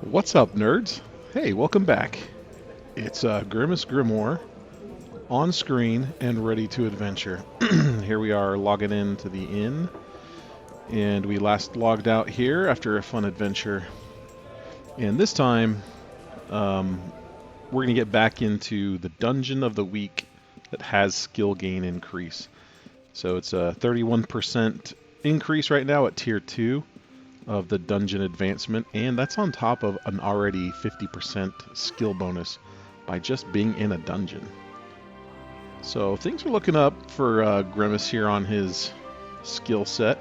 What's up, nerds? Hey, welcome back. It's Grimace Grimoire on screen and ready to adventure. Here we are logging into the inn, and we last logged out here after a fun adventure. And this time, um, we're going to get back into the dungeon of the week that has skill gain increase. So it's a 31% increase right now at tier 2 of the dungeon advancement, and that's on top of an already 50% skill bonus by just being in a dungeon. So things are looking up for Grimace here on his skill set.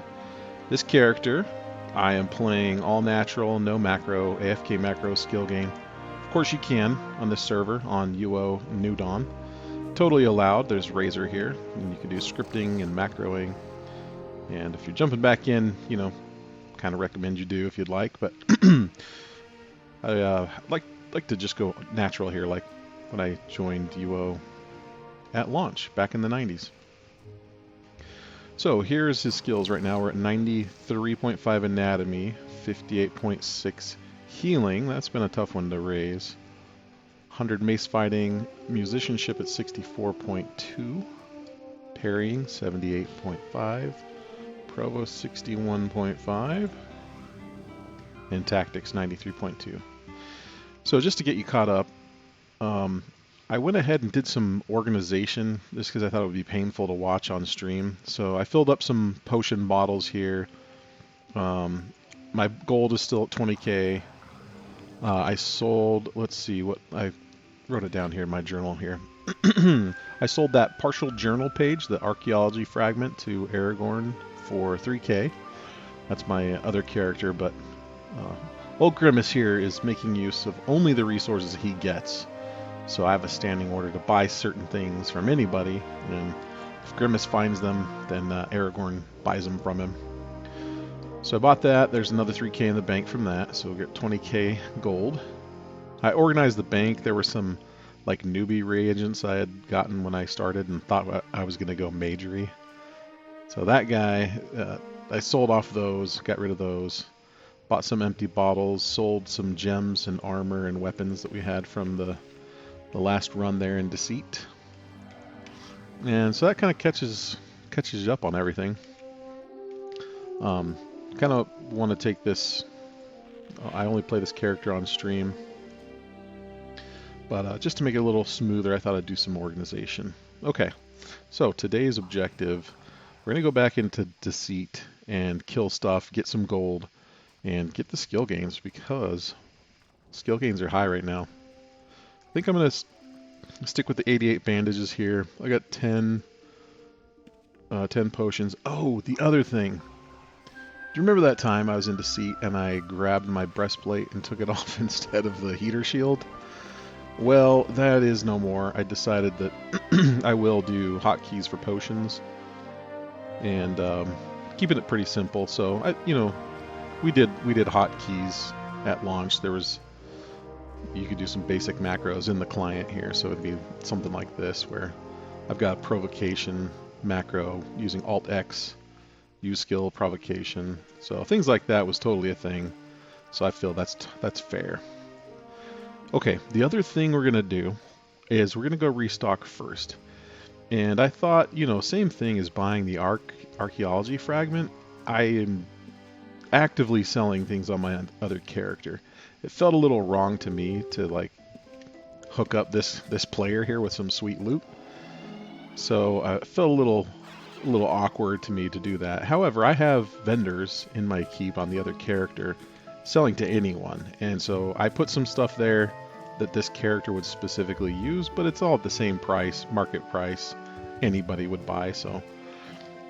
This character, I am playing all natural, no macro, AFK macro skill gain. Of course you can on this server on UO New Dawn. Totally allowed. There's Razor here, and you can do scripting and macroing. And if you're jumping back in, kind of recommend you do if you'd like, but I like to just go natural here, like when I joined UO at launch back in the 90s. So here's his skills right now. We're at 93.5 anatomy, 58.6 healing. That's been a tough one to raise. 100 mace fighting, musicianship at 64.2, parrying 78.5. Provo 61.5, and Tactics 93.2. So just to get you caught up, I went ahead and did some organization just because I thought it would be painful to watch on stream. So I filled up some potion bottles here. My gold is still at 20k. I sold, let's see, what I wrote it down here in my journal here. I sold that partial journal page, the archaeology fragment, to Aragorn for 3k. That's my other character, but old Grimace here is making use of only the resources he gets. So I have a standing order to buy certain things from anybody, and if Grimace finds them, then Aragorn buys them from him. So I bought that. There's another 3k in the bank from that, so we'll get 20k gold. I organized the bank. There were some like newbie reagents I had gotten when I started and thought I was going to go magery. So that guy, I sold off those, got rid of those, bought some empty bottles, sold some gems and armor and weapons that we had from the last run there in Deceit. And so that kind of catches you up on everything. Kind of want to take this, I only play this character on stream, but just to make it a little smoother, I thought I'd do some organization. Okay, so today's objective, we're going to go back into Deceit and kill stuff, get some gold, and get the skill gains because skill gains are high right now. I think I'm going to stick with the 88 bandages here. I got 10 potions. Oh, the other thing. Do you remember that time I was in Deceit and I grabbed my breastplate and took it off instead of the heater shield? Well, that is no more. I decided that I will do hotkeys for potions and keeping it pretty simple. So we did hotkeys at launch. You could do some basic macros in the client here, so it'd be something like this where I've got a provocation macro using Alt X, use skill provocation. So things like that was totally a thing. So I feel that's fair. Okay, the other thing we're gonna do is we're gonna go restock first. And I thought, same thing as buying the archaeology fragment. I am actively selling things on my other character. It felt a little wrong to me to like hook up this player here with some sweet loot. So it felt a little awkward to me to do that. However, I have vendors in my keep on the other character selling to anyone, and so I put some stuff there that this character would specifically use, but it's all at the same price, market price, anybody would buy. So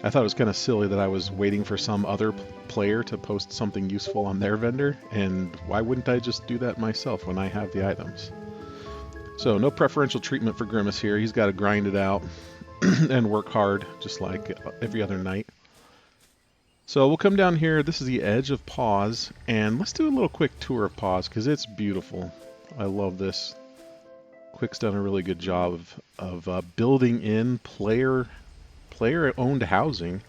I thought it was kind of silly that I was waiting for some other player to post something useful on their vendor, and why wouldn't I just do that myself when I have the items? So no preferential treatment for Grimace here. He's got to grind it out and work hard, just like every other night. So we'll come down here. This is the edge of Pause, and let's do a little quick tour of Pause because it's beautiful. I love this. Quick's done a really good job of building in player-owned housing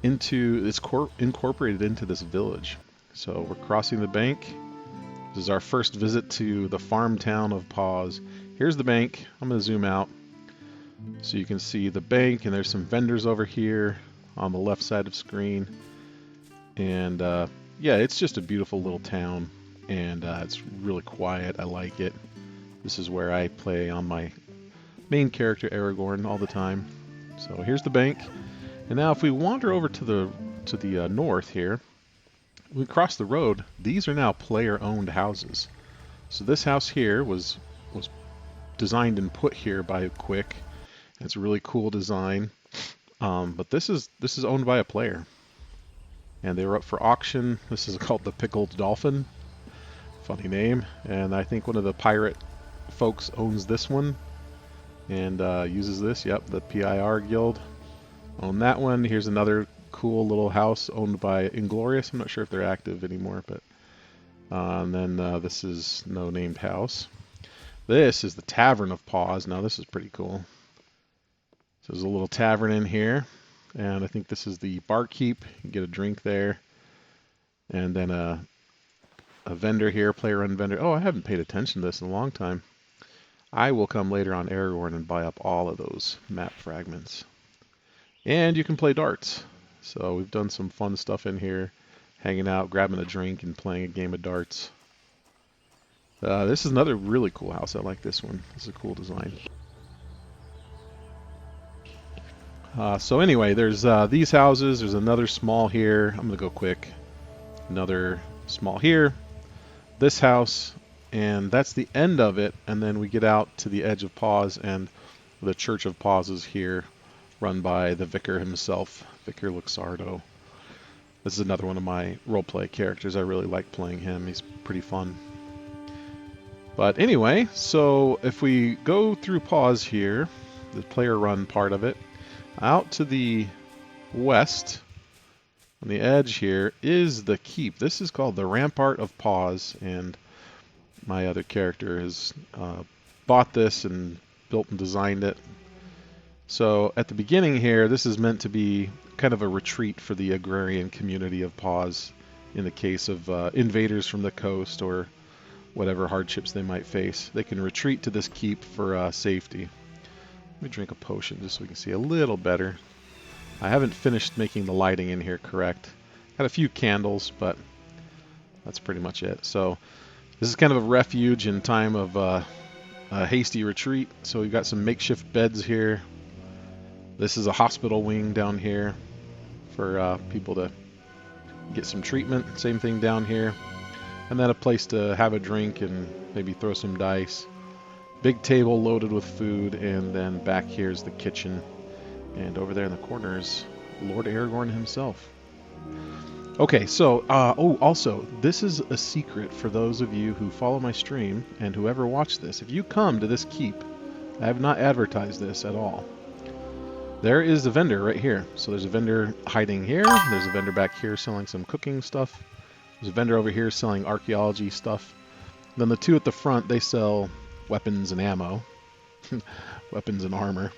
into it's incorporated into this village. So we're crossing the bank. This is our first visit to the farm town of Paws. Here's the bank. I'm going to zoom out so you can see the bank, and there's some vendors over here on the left side of screen. And yeah, it's just a beautiful little town, and it's really quiet. I like it. This is where I play on my main character Aragorn all the time. So here's the bank. And now if we wander over to the north here, we cross the road. These are now player-owned houses. So this house here was designed and put here by Quick. It's a really cool design. But this is owned by a player, and they were up for auction. This is called the Pickled Dolphin. Funny name. And I think one of the pirate folks owns this one and uses this. Yep, the PIR Guild own that one. Here's another cool little house owned by Inglorious. I'm not sure if they're active anymore, but and then this is no named house. This is the Tavern of Paws. Now this is pretty cool. So there's a little tavern in here, and I think this is the barkeep. You can get a drink there, and then a vendor here, player-run vendor. Oh, I haven't paid attention to this in a long time. I will come later on Aragorn and buy up all of those map fragments. And you can play darts. So we've done some fun stuff in here, hanging out, grabbing a drink, and playing a game of darts. This is another really cool house. I like this one. This is a cool design. So anyway, there's these houses. There's another small here. I'm going to go quick. Another small here. This house. And that's the end of it. And then we get out to the edge of Paws, and the Church of Paws is here, run by the Vicar himself, Vicar Luxardo. This is another one of my roleplay characters. I really like playing him. He's pretty fun. But anyway, so if we go through Paws here, the player-run part of it, out to the west, on the edge here, is the keep. This is called the Rampart of Paws, and my other character has bought this and built and designed it. So at the beginning here, this is meant to be kind of a retreat for the agrarian community of Paws in the case of invaders from the coast or whatever hardships they might face. They can retreat to this keep for safety. Let me drink a potion just so we can see a little better. I haven't finished making the lighting in here correct. Got a few candles, but that's pretty much it. So this is kind of a refuge in time of a hasty retreat. So we've got some makeshift beds here. This is a hospital wing down here for people to get some treatment. Same thing down here. And then a place to have a drink and maybe throw some dice. Big table loaded with food, and then back here's the kitchen. And over there in the corner is Lord Aragorn himself. Okay, so, also, this is a secret for those of you who follow my stream and whoever watched this. If you come to this keep, I have not advertised this at all. There is a vendor right here. So there's a vendor hiding here. There's a vendor back here selling some cooking stuff. There's a vendor over here selling archaeology stuff. Then the two at the front, they sell weapons and ammo. Weapons and armor.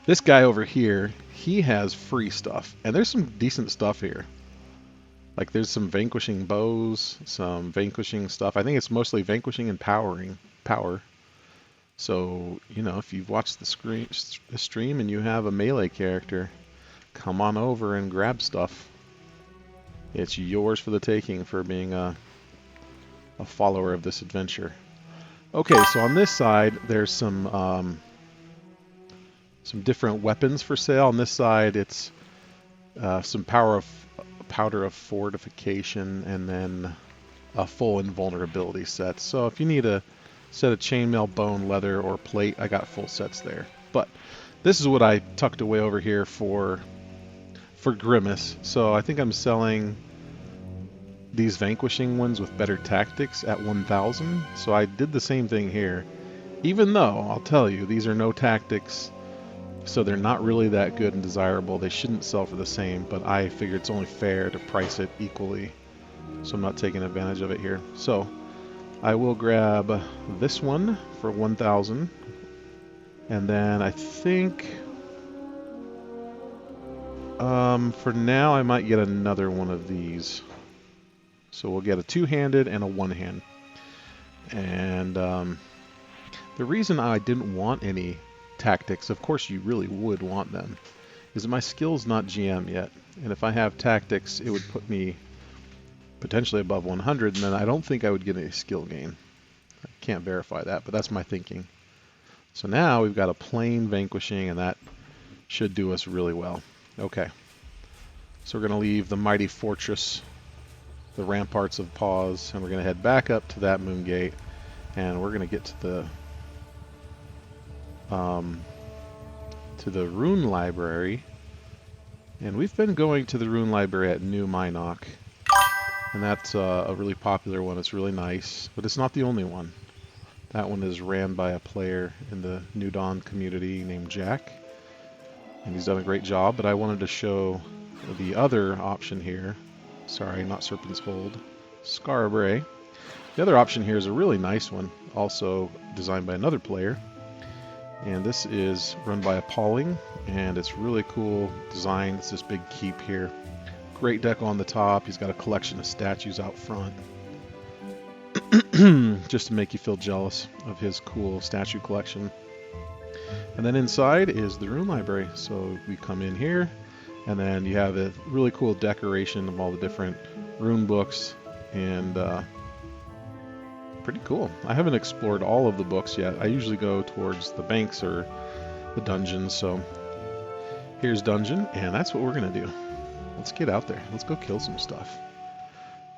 This guy over here, he has free stuff. And there's some decent stuff here. Like there's some vanquishing bows, some vanquishing stuff. I think it's mostly vanquishing and power. So, you know, if you've watched the stream and you have a melee character, come on over and grab stuff. It's yours for the taking for being a follower of this adventure. Okay, so on this side, there's some different weapons for sale. On this side, it's some powder of fortification, and then a full invulnerability set. So if you need a set of chainmail, bone, leather, or plate, I got full sets there. But this is what I tucked away over here for Grimace. So I think I'm selling these vanquishing ones with better tactics at 1,000. So I did the same thing here. Even though, I'll tell you, these are no tactics, so they're not really that good and desirable. They shouldn't sell for the same, but I figured it's only fair to price it equally. So I'm not taking advantage of it here. So I will grab this one for 1,000. And then I think for now I might get another one of these. So we'll get a two-handed and a one-hand. And the reason I didn't want any tactics, of course you really would want them, is that my skill's not GM yet. And if I have tactics, it would put me potentially above 100, and then I don't think I would get any skill gain. I can't verify that, but that's my thinking. So now we've got a plain vanquishing, and that should do us really well. Okay. So we're going to leave the mighty fortress, the ramparts of Paws, and we're going to head back up to that moon gate, and we're going to get to the rune library. And we've been going to the rune library at New Minok, and that's a really popular one. It's really nice, but it's not the only one. That one is ran by a player in the New Dawn community named Jack, and he's done a great job, but I wanted to show the other option here. Sorry, not Serpent's Hold. Scarbray. The other option here is a really nice one, also designed by another player, and this is run by Appalling, and it's really cool design. It's this big keep here. Great deck on the top. He's got a collection of statues out front. Just to make you feel jealous of his cool statue collection. And then inside is the rune library. So we come in here, and then you have a really cool decoration of all the different rune books, and pretty cool. I haven't explored all of the books yet. I usually go towards the banks or the dungeons. So here's dungeon, and that's what we're going to do. Let's get out there. Let's go kill some stuff.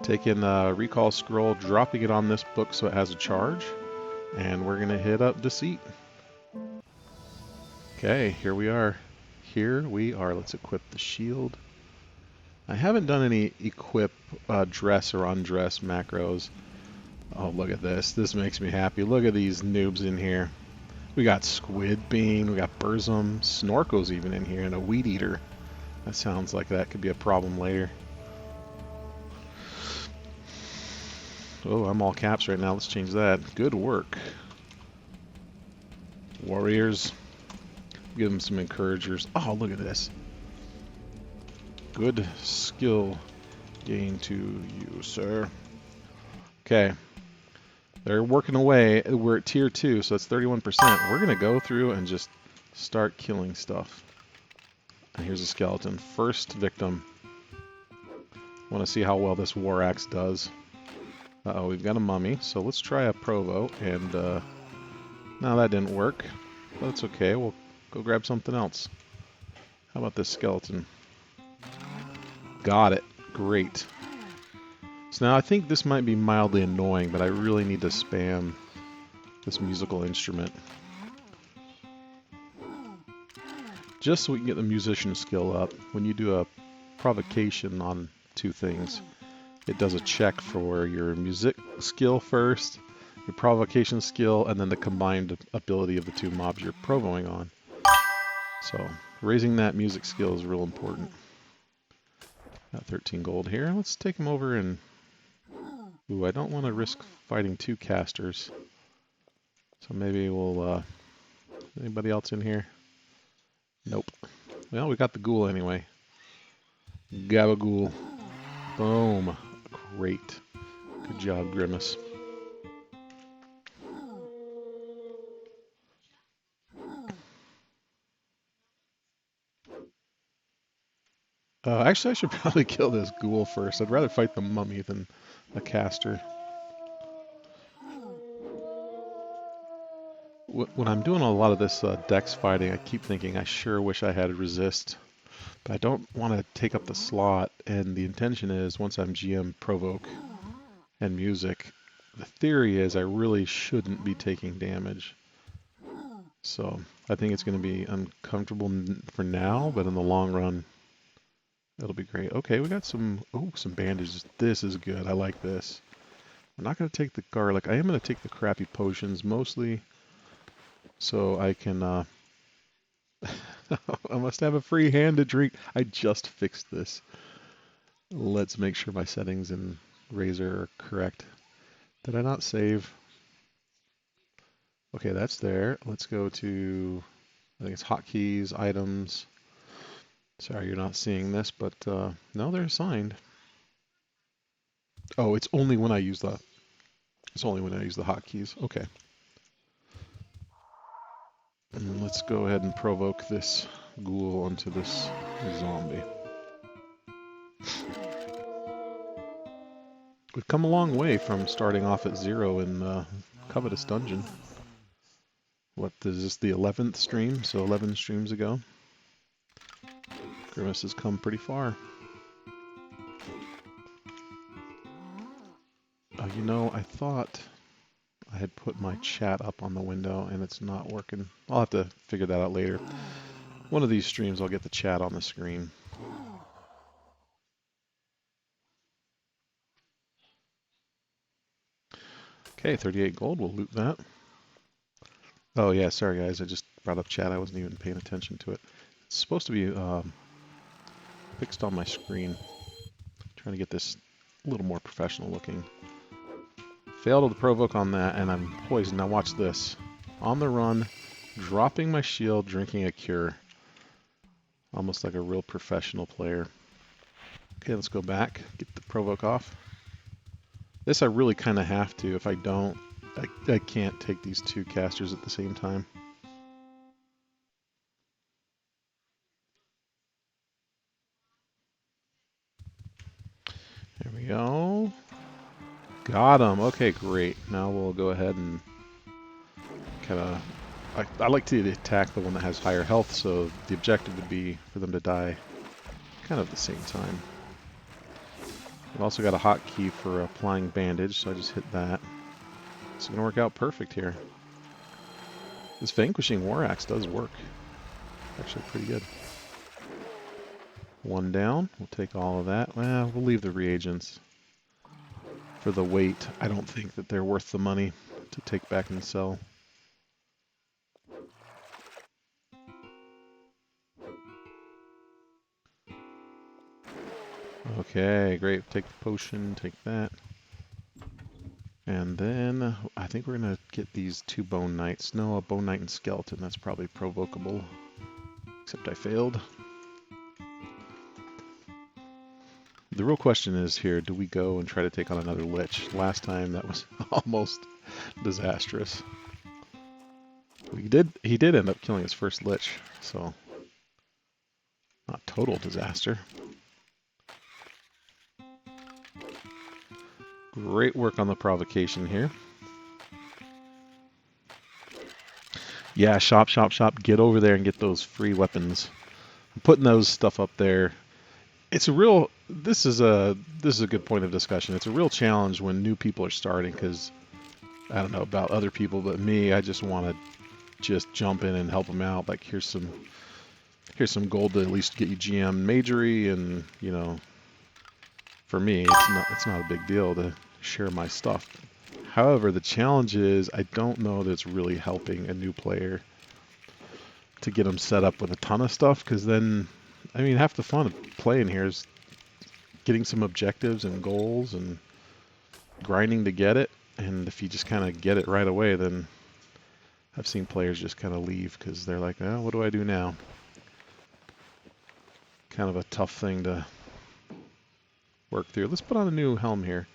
Taking recall scroll, dropping it on this book so it has a charge, and we're going to hit up Deceit. Okay, here we are. Here we are. Let's equip the shield. I haven't done any equip, dress or undress macros. Oh, look at this. This makes me happy. Look at these noobs in here. We got Squid Bean, we got Burzum, Snorkel's even in here, and a Weed Eater. That sounds like that could be a problem later. Oh, I'm all caps right now. Let's change that. Good work. Warriors. Give them some encouragers. Oh, look at this. Good skill gain to you, sir. Okay. They're working away. We're at tier 2, so that's 31%. We're going to go through and just start killing stuff. And here's a skeleton. First victim. Want to see how well this War Axe does. Uh-oh, we've got a mummy, so let's try a Provo, and no, that didn't work. That's okay, we'll go grab something else. How about this skeleton? Got it. Great. So now I think this might be mildly annoying, but I really need to spam this musical instrument. Just so we can get the musician skill up. When you do a provocation on two things, it does a check for your music skill first, your provocation skill, and then the combined ability of the two mobs you're provoing on. So raising that music skill is real important. Got 13 gold here. Let's take them over and... Ooh, I don't want to risk fighting two casters. So maybe we'll... Anybody else in here? Nope. Well, we got the ghoul anyway. Gabagool. Boom. Great. Good job, Grimace. Actually, I should probably kill this ghoul first. I'd rather fight the mummy than a caster. When I'm doing a lot of this dex fighting, I keep thinking I sure wish I had resist. But I don't want to take up the slot, and the intention is once I'm GM provoke and music, the theory is I really shouldn't be taking damage. So I think it's going to be uncomfortable for now, but in the long run, it'll be great. Okay, we got some bandages. This is good. I like this. I'm not going to take the garlic. I am going to take the crappy potions mostly so I can... I must have a free hand to drink. I just fixed this. Let's make sure my settings in Razor are correct. Did I not save? Okay, that's there. Let's go to, I think it's hotkeys, items. Sorry you're not seeing this, but no, they're assigned. Oh, it's only when I use the hotkeys. Okay. And let's go ahead and provoke this ghoul onto this zombie. We've come a long way from starting off at 0 in Covetous Dungeon. What is this, the 11th stream? So 11 streams ago. Grimace has come pretty far. You know, I thought I had put my chat up on the window and it's not working. I'll have to figure that out later. One of these streams I'll get the chat on the screen. Okay, 38 gold, we'll loot that. Oh yeah, sorry guys, I just brought up chat, I wasn't even paying attention to it. It's supposed to be fixed on my screen. Trying to get this a little more professional looking. Failed to provoke on that, and I'm poisoned. Now watch this. On the run, dropping my shield, drinking a cure. Almost like a real professional player. Okay, let's go back, get the provoke off. This I really kind of have to. If I don't, I can't take these two casters at the same time. There we go. Got him. Okay, great. Now we'll go ahead and kind of... I like to attack the one that has higher health, so the objective would be for them to die kind of at the same time. I've also got a hotkey for applying bandage, so I just hit that. It's going to work out perfect here. This Vanquishing War Axe does work. Actually pretty good. One down. We'll take all of that. Well, we'll leave the reagents. For the weight, I don't think that they're worth the money to take back and sell. Okay, great. Take the potion, take that. And then I think we're going to get these two Bone Knights. No, a Bone Knight and Skeleton. That's probably provocable. Except I failed. The real question is here, do we go and try to take on another Lich? Last time that was almost disastrous. He did end up killing his first Lich, so not total disaster. Great work on the provocation here. Yeah, shop. Get over there and get those free weapons. I'm putting those stuff up there. It's a real... This is a good point of discussion. It's a real challenge when new people are starting because I don't know about other people, but me, I just want to just jump in and help them out. Like here's some gold to at least get you GM magery, and you know, for me, it's not a big deal to share my stuff. However, the challenge is I don't know that it's really helping a new player to get them set up with a ton of stuff, because then, I mean, half the fun of playing here is getting some objectives and goals and grinding to get it. And if you just kind of get it right away, then I've seen players just kind of leave because they're like, oh, what do I do now? Kind of a tough thing to work through. Let's put on a new helm here.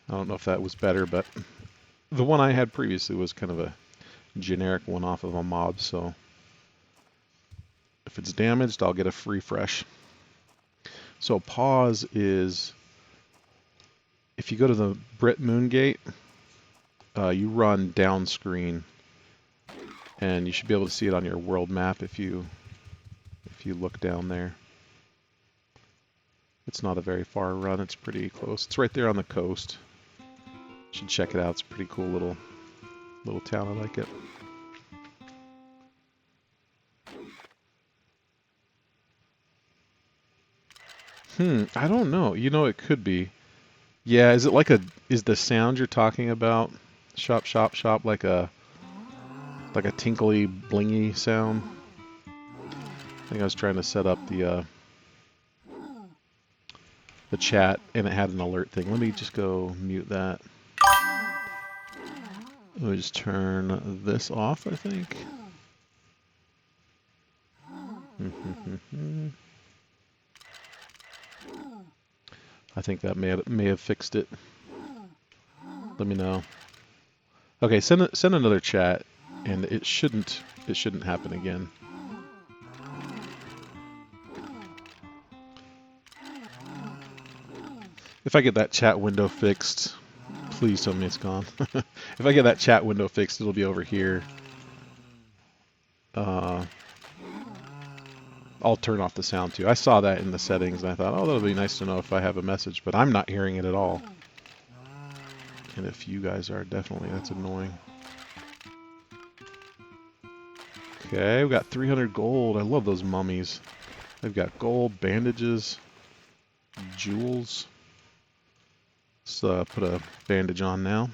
I don't know if that was better, but the one I had previously was kind of a generic one off of a mob, so if it's damaged, I'll get a free fresh. So pause is, if you go to the Brit Moongate, you run down screen, and you should be able to see it on your world map if you look down there. It's not a very far run, it's pretty close. It's right there on the coast. You should check it out. It's a pretty cool little town. I like it. I don't know. You know, it could be. Yeah, is it like is the sound you're talking about, shop, like a tinkly, blingy sound? I think I was trying to set up the chat, and it had an alert thing. Let me just go mute that. Let me just turn this off, I think. I think that may have fixed it. Let me know. Okay, send another chat, and it shouldn't happen again. If I get that chat window fixed, please tell me it's gone. If I get that chat window fixed, it'll be over here. I'll turn off the sound too. I saw that in the settings, and I thought, oh, that'll be nice to know if I have a message, but I'm not hearing it at all. And if you guys are, definitely, that's annoying. Okay, we got 300 gold. I love those mummies. They've got gold, bandages, jewels. Let's put a bandage on now.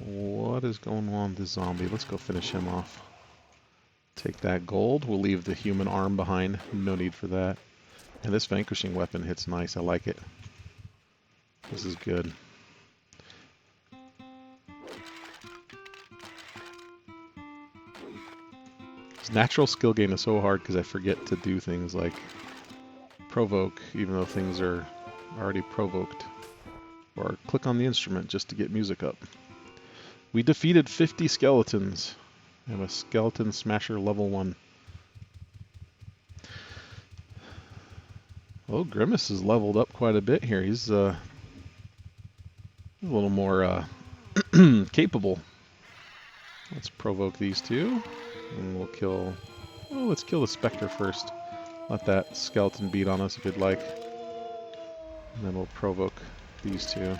What is going on with this zombie? Let's go finish him off. Take that gold. We'll leave the human arm behind. No need for that. And this vanquishing weapon hits nice. I like it. This is good. This natural skill gain is so hard because I forget to do things like provoke, even though things are already provoked. Or click on the instrument just to get music up. We defeated 50 skeletons. I'm a skeleton smasher level 1. Oh, Grimace is leveled up quite a bit here. He's a little more capable. Let's provoke these two. And we'll kill... Oh, let's kill the Spectre first. Let that skeleton beat on us if you'd like. And then we'll provoke these two.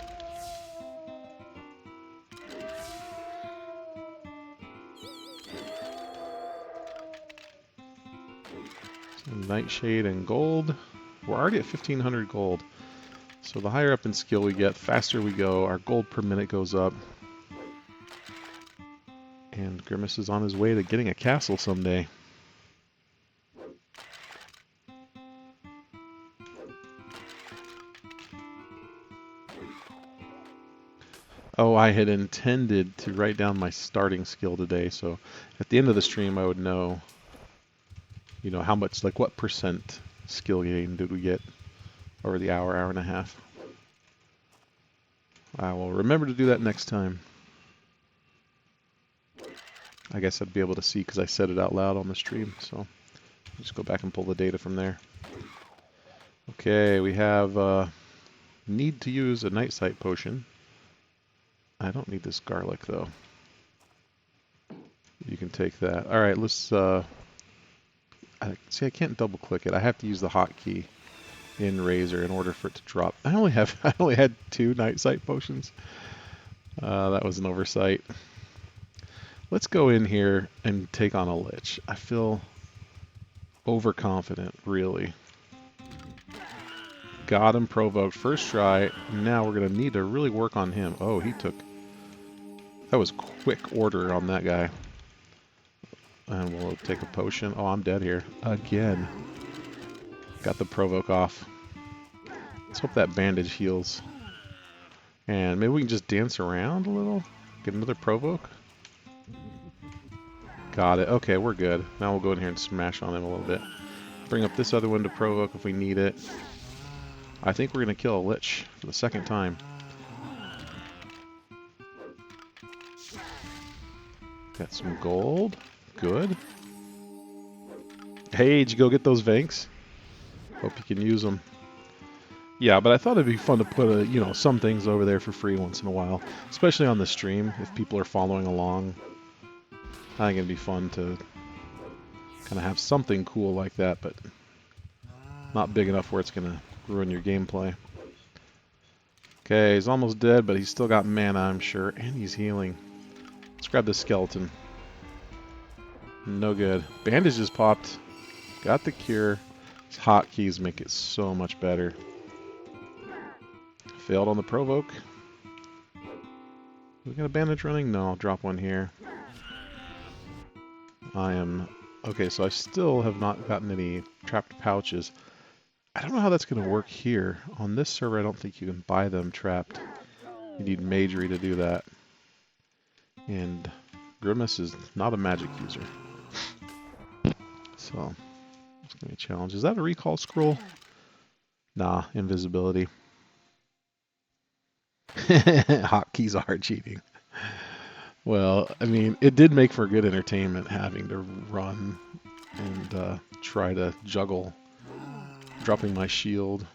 Nightshade and gold. We're already at 1500 gold. So the higher up in skill we get, the faster we go. Our gold per minute goes up. And Grimace is on his way to getting a castle someday. Oh, I had intended to write down my starting skill today, so at the end of the stream I would know, you know, how much, like what percent skill gain did we get over the hour and a half. I will remember to do that next time. I guess I'd be able to see because I said it out loud on the stream, so just go back and pull the data from there. Okay, we have need to use a night sight potion. I don't need this garlic though. You can take that. All right, let's see. I can't double click it. I have to use the hotkey in Razor in order for it to drop. I only had 2 night sight potions. That was an oversight. Let's go in here and take on a lich. I feel overconfident, really. Got him provoked first try. Now we're going to need to really work on him. Oh, that was quick order on that guy. And we'll take a potion. Oh, I'm dead here. Again. Got the provoke off. Let's hope that bandage heals. And maybe we can just dance around a little. Get another provoke. Got it. Okay, we're good. Now we'll go in here and smash on him a little bit. Bring up this other one to provoke if we need it. I think we're going to kill a lich for the second time. Got some gold. Good. Hey, did you go get those Vanks? Hope you can use them. Yeah, but I thought it'd be fun to put some things over there for free once in a while, especially on the stream if people are following along. I think it'd be fun to kind of have something cool like that, but not big enough where it's going to ruin your gameplay. Okay, he's almost dead, but he's still got mana, I'm sure, and he's healing. Let's grab this skeleton. No good. Bandages popped. Got the cure. These hotkeys make it so much better. Failed on the provoke. We got a bandage running? No, I'll drop one here. Okay, so I still have not gotten any trapped pouches. I don't know how that's going to work here. On this server, I don't think you can buy them trapped. You need magery to do that. And Grimace is not a magic user. So, It's gonna be a challenge. Is that a recall scroll? Nah, invisibility. Hotkeys are cheating. Well, I mean, it did make for good entertainment having to run and try to juggle dropping my shield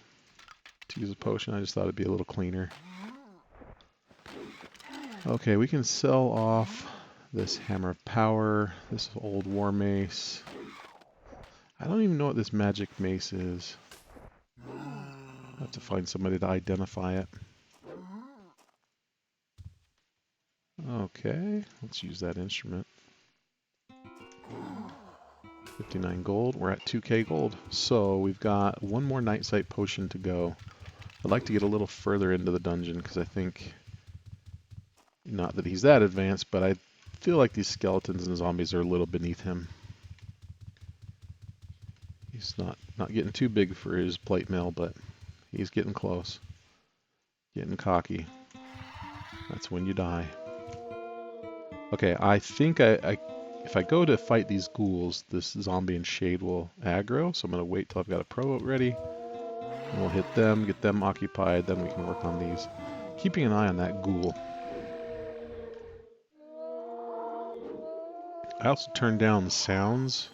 to use a potion. I just thought it'd be a little cleaner. Okay, we can sell off this hammer of power, this old war mace. I don't even know what this magic mace is. I have to find somebody to identify it. Okay, let's use that instrument. 59 gold. We're at 2k gold. So we've got one more night sight potion to go. I'd like to get a little further into the dungeon because I think, not that he's that advanced, but I feel like these skeletons and zombies are a little beneath him. He's not getting too big for his plate mail, but he's getting close. Getting cocky. That's when you die. Okay, I think if I go to fight these ghouls, this zombie and shade will aggro, so I'm going to wait till I've got a provoke ready. And we'll hit them, get them occupied, then we can work on these. Keeping an eye on that ghoul. I also turned down the sounds,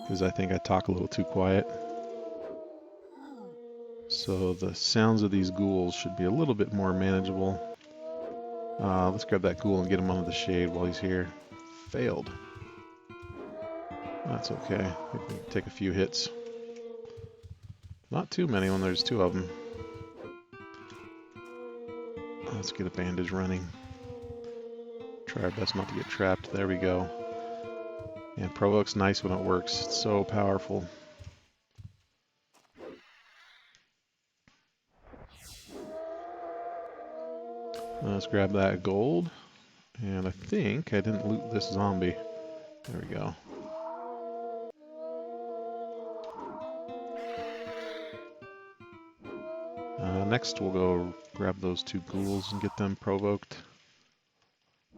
because I think I talk a little too quiet. So the sounds of these ghouls should be a little bit more manageable. Let's grab that ghoul and get him under the shade while he's here. Failed. That's okay. We can take a few hits. Not too many when there's two of them. Let's get a bandage running. Try our best not to get trapped. There we go. And provoke's nice when it works. It's so powerful. Let's grab that gold. And I think I didn't loot this zombie. There we go. Next we'll go grab those two ghouls and get them provoked.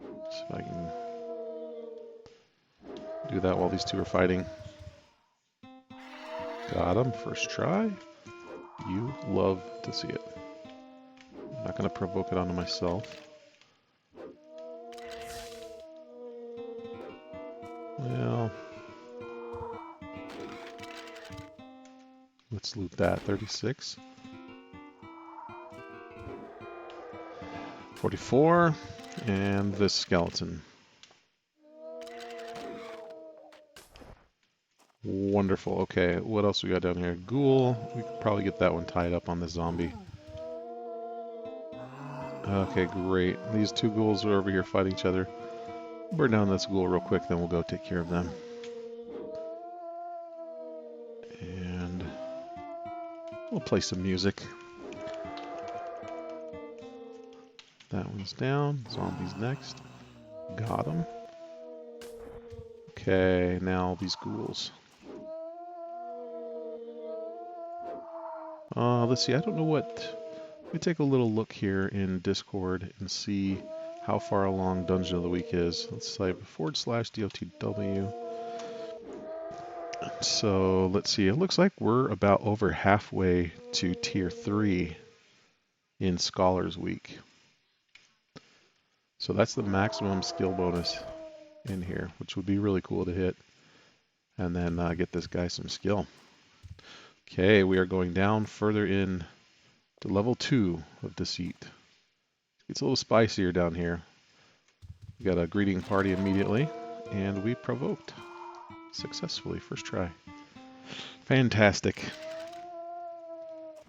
See if I can do that while these two are fighting. Got him, first try. You love to see it. I'm not going to provoke it onto myself. Well, let's loot that. 36. 44. And this skeleton. Wonderful. Okay, what else we got down here? Ghoul. We could probably get that one tied up on the zombie. Okay, great. These two ghouls are over here fighting each other. Burn down this ghoul real quick, then we'll go take care of them. And we'll play some music. That one's down. Zombies next. Got him. Okay, now these ghouls. Let's see, I don't know what... Let me take a little look here in Discord and see how far along Dungeon of the Week is. Let's type /DOTW. So, let's see, it looks like we're about over halfway to Tier 3 in Scholars Week. So that's the maximum skill bonus in here, which would be really cool to hit. And then get this guy some skill. Okay, we are going down further in to level 2 of Deceit. It's a little spicier down here. We got a greeting party immediately, and we provoked successfully. First try. Fantastic.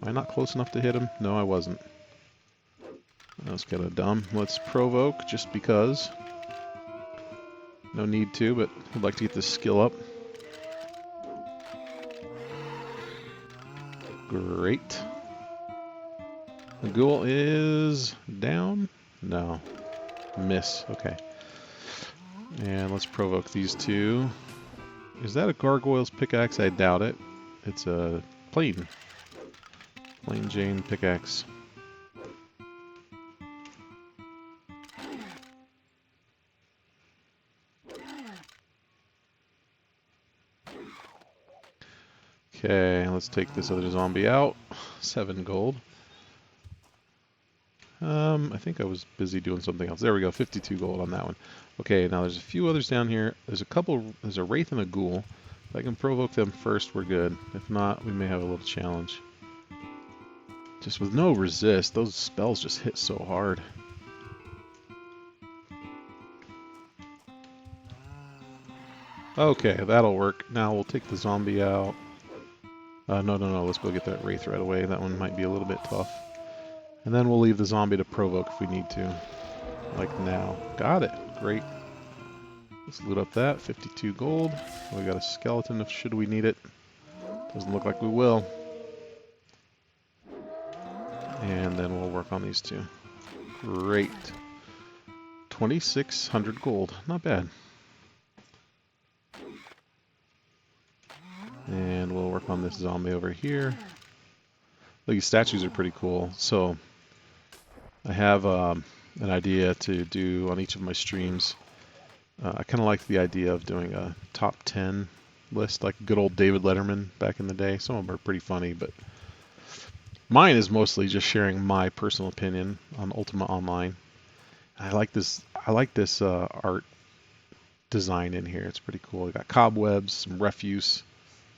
Am I not close enough to hit him? No, I wasn't. That was kind of dumb. Let's provoke just because. No need to, but I'd like to get this skill up. Great. The ghoul is down? No. Miss. Okay. And let's provoke these two. Is that a gargoyle's pickaxe? I doubt it. It's a plain Jane pickaxe. Okay, let's take this other zombie out. 7 gold. I think I was busy doing something else. There we go, 52 gold on that one. Okay, now there's a few others down here. There's a wraith and a ghoul. If I can provoke them first, we're good. If not, we may have a little challenge. Just with no resist, those spells just hit so hard. Okay, that'll work. Now we'll take the zombie out. No, let's go get that wraith right away. That one might be a little bit tough. And then we'll leave the zombie to provoke if we need to. Like now. Got it. Great. Let's loot up that. 52 gold. We got a skeleton if should we need it. Doesn't look like we will. And then we'll work on these two. Great. 2,600 gold. Not bad. And we'll work on this zombie over here. These statues are pretty cool. So I have an idea to do on each of my streams. I kind of like the idea of doing a top 10 list, like good old David Letterman back in the day. Some of them are pretty funny, but mine is mostly just sharing my personal opinion on Ultima Online. I like this art design in here. It's pretty cool. We got cobwebs, some refuse,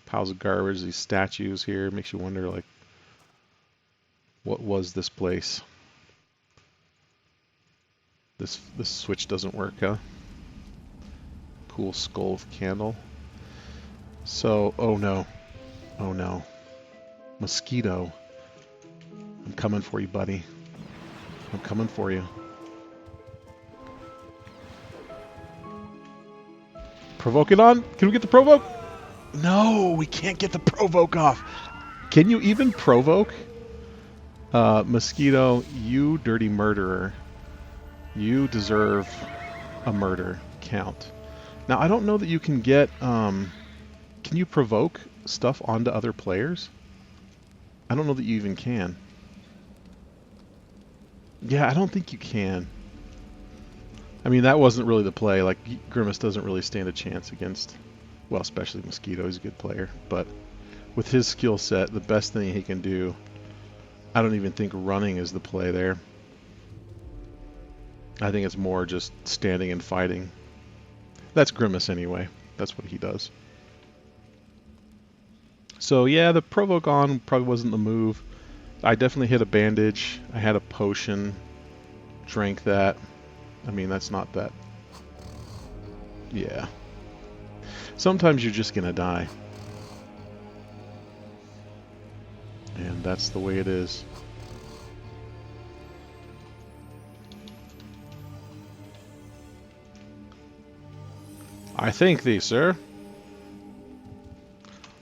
piles of garbage, these statues here. Makes you wonder, like, what was this place? This switch doesn't work, huh? Cool skull with candle. So, oh no. Mosquito. I'm coming for you, buddy. I'm coming for you. Provoke it on? Can we get the provoke? No, we can't get the provoke off. Can you even provoke? Mosquito, you dirty murderer. You deserve a murder count. Now, I don't know that you can get... can you provoke stuff onto other players? I don't know that you even can. Yeah, I don't think you can. I mean, that wasn't really the play. Like, Grimace doesn't really stand a chance against... Well, especially Mosquito. He's a good player. But with his skill set, the best thing he can do... I don't even think running is the play there. I think it's more just standing and fighting. That's Grimace anyway. That's what he does. So yeah, the provoke on probably wasn't the move. I definitely hit a bandage. I had a potion. Drank that. I mean, that's not that... Yeah. Sometimes you're just gonna die. And that's the way it is. I thank thee, sir.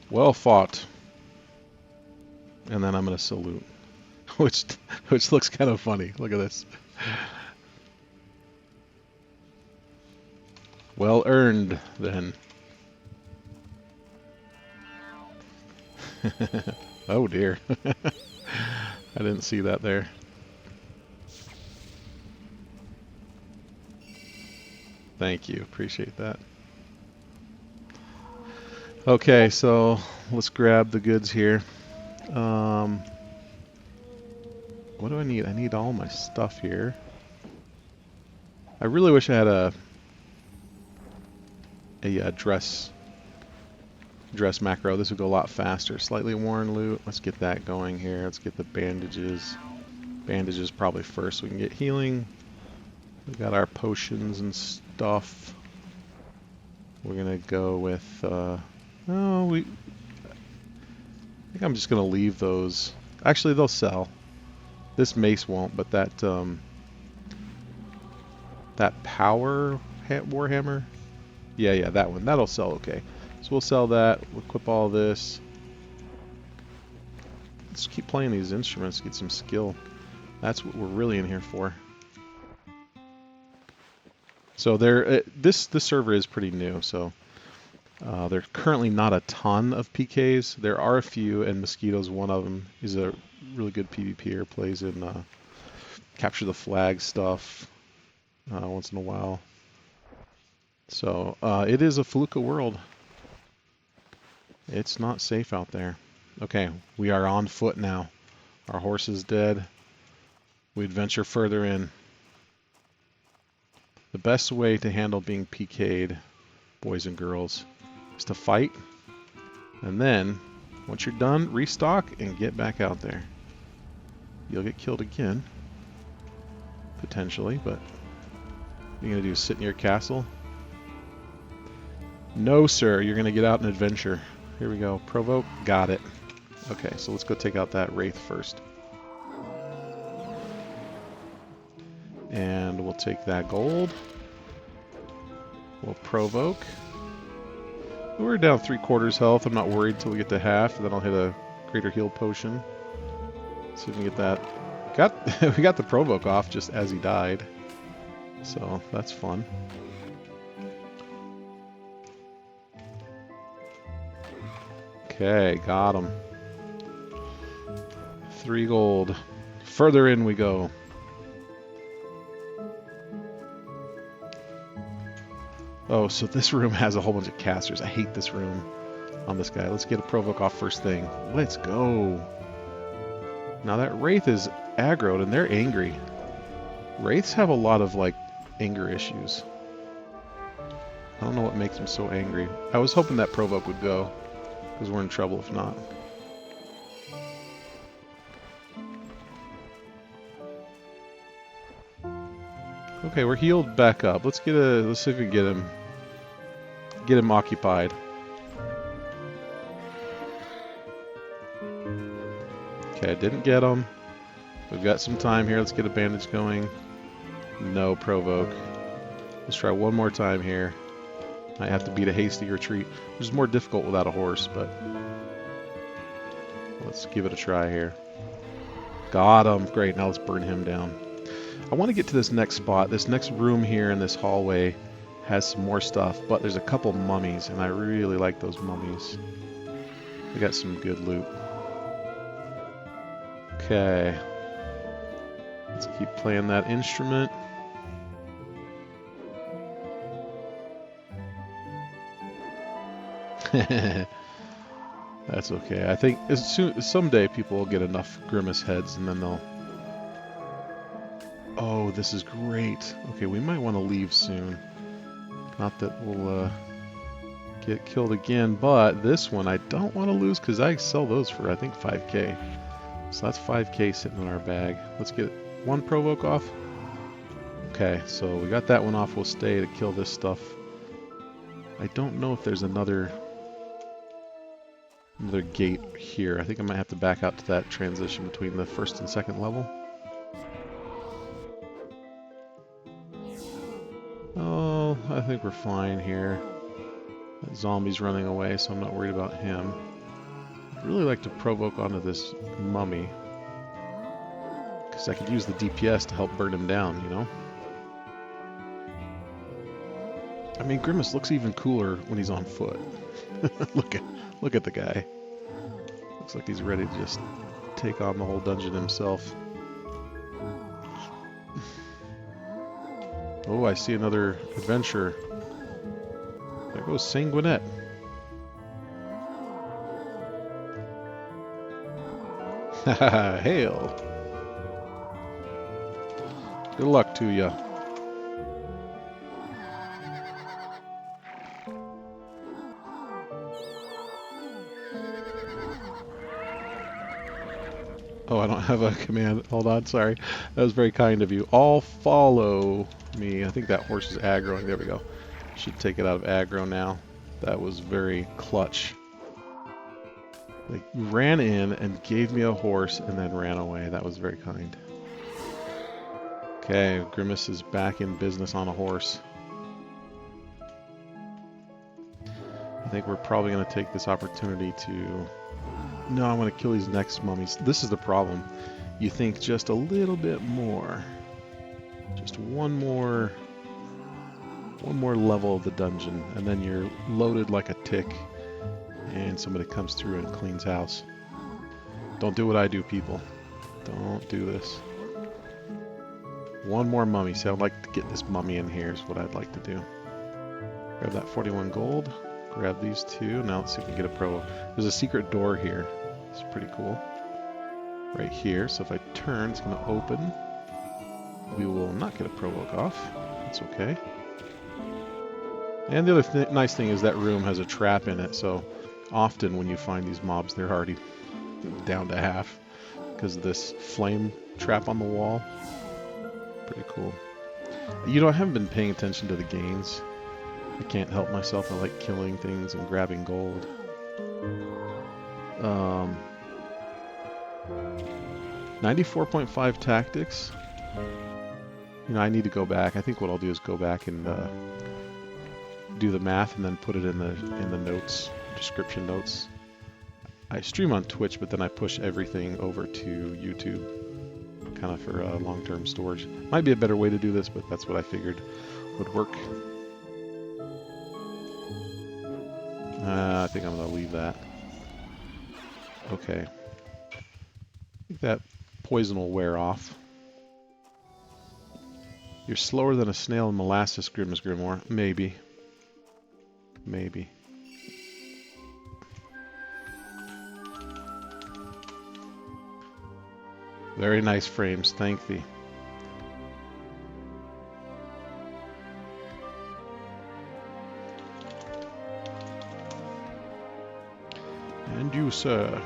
Well fought. And then I'm gonna salute. Which looks kind of funny. Look at this. Well earned, then. Oh dear. I didn't see that there. Thank you. Appreciate that. Okay, so let's grab the goods here. What do I need? I need all my stuff here. I really wish I had a dress macro. This would go a lot faster. Slightly worn loot. Let's get that going here. Let's get the bandages. Bandages probably first so we can get healing. We got our potions and stuff. We're gonna go with I think I'm just gonna leave those. Actually, they'll sell. This mace won't, but that power warhammer. Yeah, that one. That'll sell okay. So we'll sell that. We'll equip all this. Let's keep playing these instruments, get some skill. That's what we're really in here for. So this server is pretty new, so there's currently not a ton of PKs. There are a few, and Mosquito's one of them. He's a really good PvPer, plays in capture the flag stuff once in a while. So it is a Felucca world. It's not safe out there. Okay, we are on foot now. Our horse is dead. We adventure further in. The best way to handle being PK'd, boys and girls, is to fight, and then, once you're done, restock and get back out there. You'll get killed again, potentially, but what you're going to do is sit in your castle? No, sir, you're going to get out and adventure. Here we go. Provoke. Got it. Okay, so let's go take out that wraith first. And we'll take that gold. We'll provoke. We're down 3/4 health. I'm not worried till we get to half, and then I'll hit a greater heal potion. See if we can get that. We got the provoke off just as he died. So that's fun. Okay, got him. 3 gold. Further in we go. Oh, so this room has a whole bunch of casters. I hate this room on this guy. Let's get a provoke off first thing. Let's go. Now that wraith is aggroed and they're angry. Wraiths have a lot of like anger issues. I don't know what makes them so angry. I was hoping that provoke would go, because we're in trouble if not. Okay, we're healed back up. Let's see if we can get him occupied. Okay, didn't get him. We've got some time here. Let's get a bandage going. No provoke. Let's try one more time here. I have to beat a hasty retreat, which is more difficult without a horse, but let's give it a try here. Got him. Great, now let's burn him down. I want to get to this next spot. This next room here in this hallway has some more stuff, but there's a couple mummies, and I really like those mummies. We got some good loot. Okay. Let's keep playing that instrument. That's okay. I think someday people will get enough Grimace heads and then they'll... Oh, this is great. Okay, we might want to leave soon. Not that we'll get killed again, but this one I don't want to lose because I sell those for I think 5k. So that's 5k sitting in our bag. Let's get one provoke off. Okay, so we got that one off. We'll stay to kill this stuff. I don't know if there's another gate here. I think I might have to back out to that transition between the first and second level. Oh, I think we're fine here. That zombie's running away, so I'm not worried about him. I'd really like to provoke onto this mummy, because I could use the DPS to help burn him down, you know? I mean, Grimace looks even cooler when he's on foot. Look at the guy. Looks like he's ready to just take on the whole dungeon himself. Oh, I see another adventurer. There goes Sanguinette. Haha, hail. Good luck to ya. Oh, I don't have a command. Hold on, sorry. That was very kind of you. All follow me. I think that horse is aggroing. There we go. Should take it out of aggro now. That was very clutch. They ran in and gave me a horse and then ran away. That was very kind. Okay, Grimace is back in business on a horse. I think we're probably going to take this opportunity to... No, I want to kill these next mummies. This is the problem. You think just a little bit more. Just one more level of the dungeon, and then you're loaded like a tick, and somebody comes through and cleans house. Don't do what I do, people. Don't do this. One more mummy. See, I'd like to get this mummy in here is what I'd like to do. Grab that 41 gold. Grab these two. Now let's see if we can get a provoke. There's a secret door here. It's pretty cool. Right here. So if I turn, it's going to open. We will not get a provoke off. That's okay. And the other nice thing is that room has a trap in it, so often when you find these mobs, they're already down to half because of this flame trap on the wall. Pretty cool. You know, I haven't been paying attention to the gains. I can't help myself. I like killing things and grabbing gold. 94.5 tactics. You know, I need to go back. I think what I'll do is go back and do the math and then put it in the notes, description notes. I stream on Twitch, but then I push everything over to YouTube, kind of for long-term storage. Might be a better way to do this, but that's what I figured would work. I think I'm going to leave that. Okay. I think that poison will wear off. You're slower than a snail in molasses, Grimace Grimoire. Maybe. Maybe. Very nice frames, thank thee. And you, sir.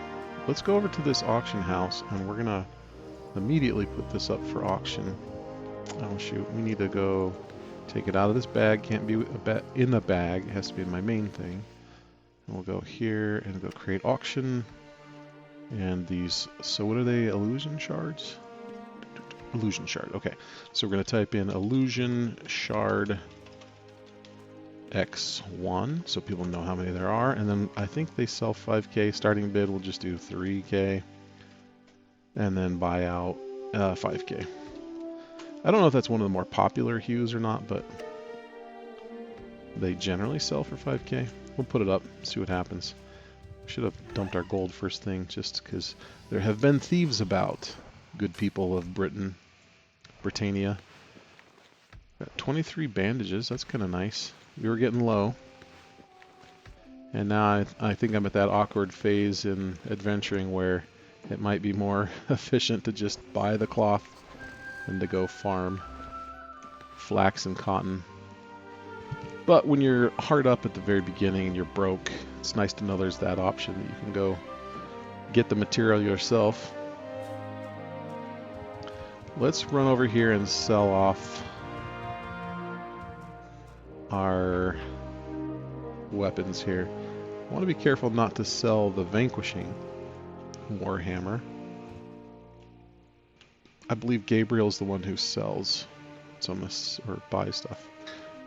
Let's go over to this auction house, and we're gonna immediately put this up for auction. Oh shoot, we need to go take it out of this bag. Can't be in the bag. It has to be in my main thing. And we'll go here and go create auction. And these, so what are they? Illusion shards? Illusion shard, okay. So we're going to type in illusion shard X1 so people know how many there are. And then I think they sell 5k. Starting bid, we'll just do 3k. And then buy out 5k. I don't know if that's one of the more popular hues or not, but they generally sell for 5k. We'll put it up, see what happens. Should have dumped our gold first thing, just because there have been thieves about. Good people of Britannia. Got 23 bandages, that's kind of nice. We were getting low. And now I think I'm at that awkward phase in adventuring where it might be more efficient to just buy the cloth than to go farm flax and cotton. But when you're hard up at the very beginning and you're broke, it's nice to know there's that option that you can go get the material yourself. Let's run over here and sell off our weapons here. I want to be careful not to sell the vanquishing warhammer. I believe Gabriel's the one who sells some or buys stuff.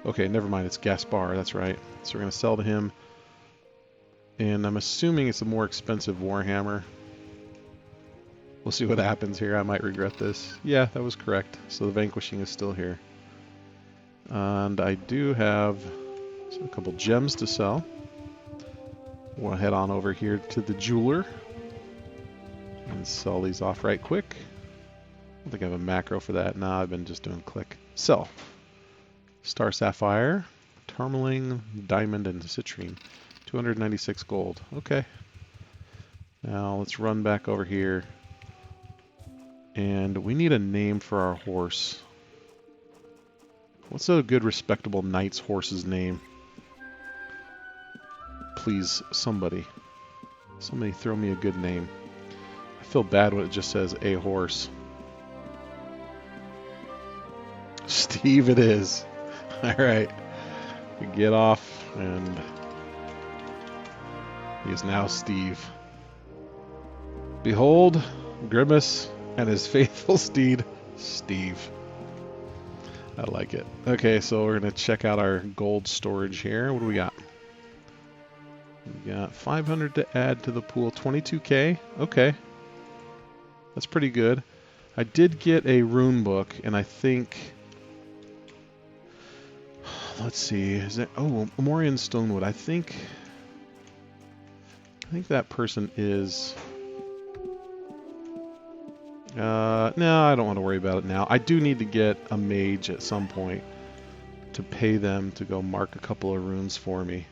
Okay, never mind, it's Gaspar, that's right. So we're going to sell to him. And I'm assuming it's a more expensive warhammer. We'll see what happens here. I might regret this. Yeah, that was correct. So the vanquishing is still here. And I do have a couple gems to sell. We'll head on over here to the jeweler and sell these off right quick. I don't think I have a macro for that. No, I've been just doing click. Sell. Star Sapphire, Tourmaline, Diamond, and Citrine. 296 gold. Okay. Now let's run back over here. And we need a name for our horse. What's a good, respectable knight's horse's name? Please, somebody. Somebody throw me a good name. I feel bad when it just says a horse. Steve it is. Alright. We get off, and he is now Steve. Behold, Grimace and his faithful steed, Steve. I like it. Okay, so we're going to check out our gold storage here. What do we got? We got 500 to add to the pool. 22k. Okay. That's pretty good. I did get a rune book, and I think... Let's see. Is there... Oh, Morian Stonewood. I think that person is... no, I don't want to worry about it now. I do need to get a mage at some point to pay them to go mark a couple of runes for me.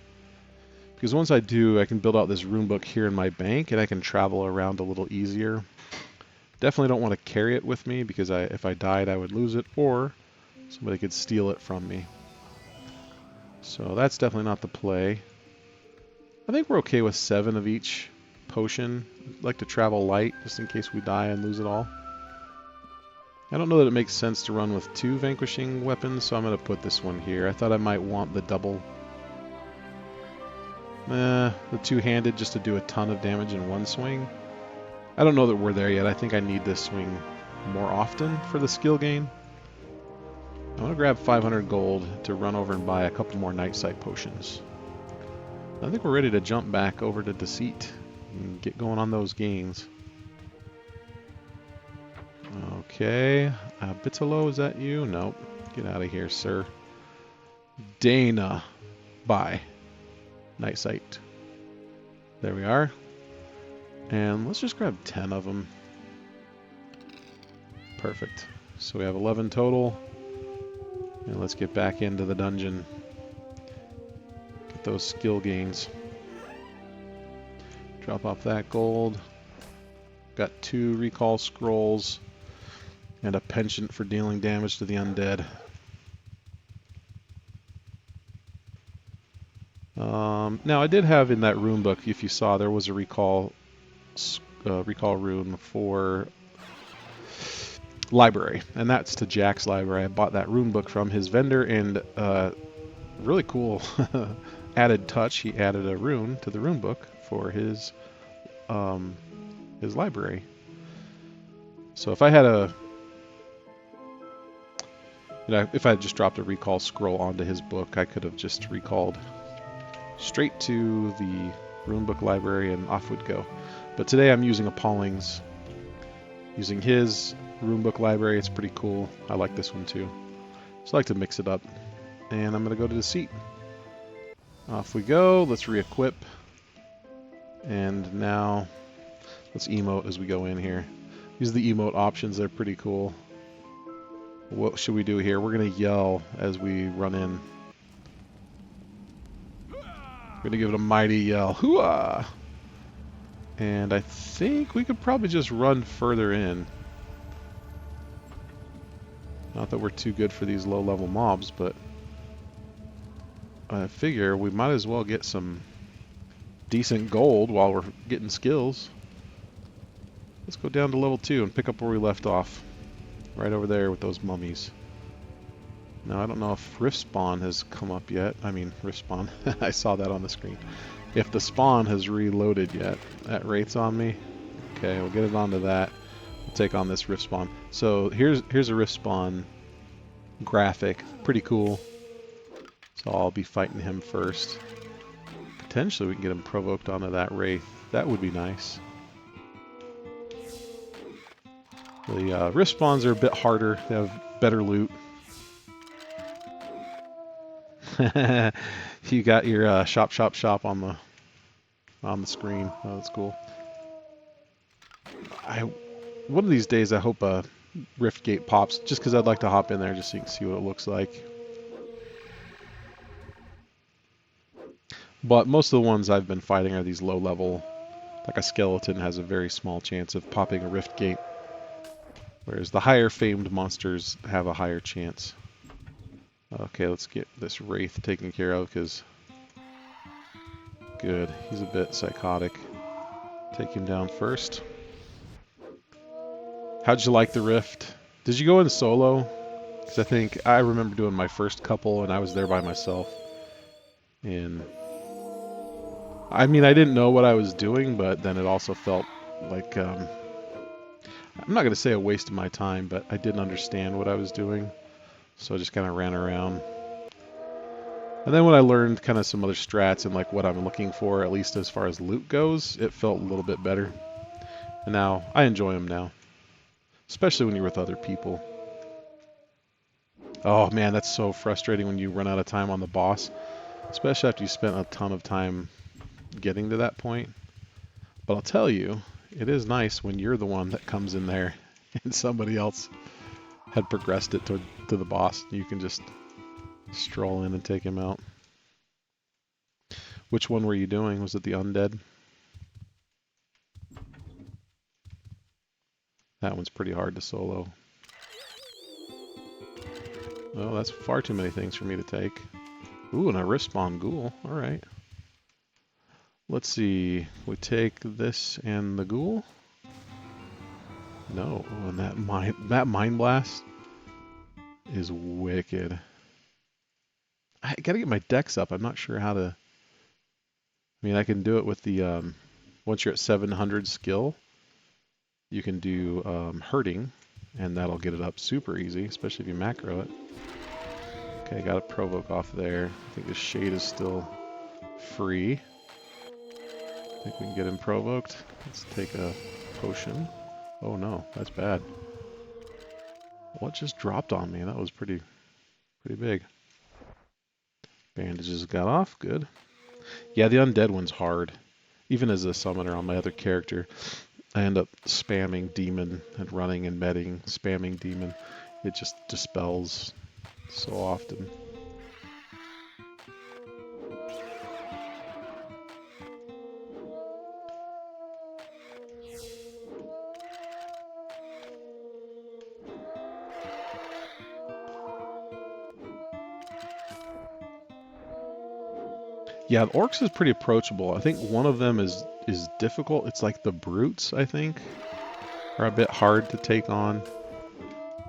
Because once I do, I can build out this rune book here in my bank, and I can travel around a little easier. Definitely don't want to carry it with me, because if I died, I would lose it, or somebody could steal it from me. So that's definitely not the play. I think we're okay with 7 of each potion. I'd like to travel light, just in case we die and lose it all. I don't know that it makes sense to run with 2 vanquishing weapons, so I'm going to put this one here. I thought I might want the double. The two-handed just to do a ton of damage in one swing. I don't know that we're there yet. I think I need this swing more often for the skill gain. I'm going to grab 500 gold to run over and buy a couple more night sight potions. I think we're ready to jump back over to Deceit and get going on those gains. Okay, Bitalo, is that you? Nope. Get out of here, sir. Dana. Bye. Night sight. There we are. And let's just grab 10 of them. Perfect. So we have 11 total. And let's get back into the dungeon. Get those skill gains. Drop off that gold. Got 2 recall scrolls. And a penchant for dealing damage to the undead. Now I did have in that rune book, if you saw, there was a recall rune for library, and that's to Jack's library. I bought that rune book from his vendor, and really cool added touch. He added a rune to the rune book for his library. So if I had if I had just dropped a recall scroll onto his book, I could have just recalled straight to the runebook library and off would go. But today I'm using Appalling's, using his runebook library. It's pretty cool. I like this one too. So I like to mix it up. And I'm going to go to Deceit. Off we go. Let's re-equip. And now let's emote as we go in here. These are the emote options. They're pretty cool. What should we do here? We're going to yell as we run in. We're going to give it a mighty yell. Hooah! And I think we could probably just run further in. Not that we're too good for these low-level mobs, but I figure we might as well get some decent gold while we're getting skills. Let's go down to level 2 and pick up where we left off. Right over there with those mummies. Now, I don't know if riftspawn has come up yet. I mean, riftspawn. I saw that on the screen. If the spawn has reloaded yet. That wraith's on me. Okay, we'll get it onto that. We'll take on this riftspawn. So here's a riftspawn graphic. Pretty cool. So I'll be fighting him first. Potentially we can get him provoked onto that wraith. That would be nice. The rift spawns are a bit harder. They have better loot. You got your shop on the screen. Oh, that's cool. One of these days I hope a rift gate pops, just because I'd like to hop in there just so you can see what it looks like. But most of the ones I've been fighting are these low level. Like a skeleton has a very small chance of popping a rift gate. Whereas the higher famed monsters have a higher chance. Okay, let's get this wraith taken care of, because good, he's a bit psychotic. Take him down first. How'd you like the rift? Did you go in solo? Because I think I remember doing my first couple and I was there by myself. And I mean, I didn't know what I was doing, but then it also felt like I'm not going to say a waste of my time, but I didn't understand what I was doing. So I just kind of ran around. And then when I learned kind of some other strats and like what I'm looking for, at least as far as loot goes, it felt a little bit better. And now I enjoy them now. Especially when you're with other people. Oh man, that's so frustrating when you run out of time on the boss. Especially after you spent a ton of time getting to that point. But I'll tell you, it is nice when you're the one that comes in there and somebody else had progressed it to the boss. You can just stroll in and take him out. Which one were you doing? Was it the undead? That one's pretty hard to solo. Oh, that's far too many things for me to take. Ooh, and a riftspawn ghoul. Alright. Let's see. We take this and the ghoul? No. Oh, and that mind blast is wicked. I gotta get my dex up. I'm not sure how to... I mean, I can do it with the... once you're at 700 skill, you can do hurting, and that'll get it up super easy, especially if you macro it. Okay, got a provoke off there. I think the shade is still free. I think we can get him provoked. Let's take a potion. Oh no, that's bad. What just dropped on me? That was pretty big. Bandages got off, good. Yeah, the undead one's hard. Even as a summoner on my other character, I end up spamming demon and running and medding, spamming demon. It just dispels so often. Yeah, the orcs is pretty approachable. I think one of them is difficult. It's like the brutes, I think, are a bit hard to take on.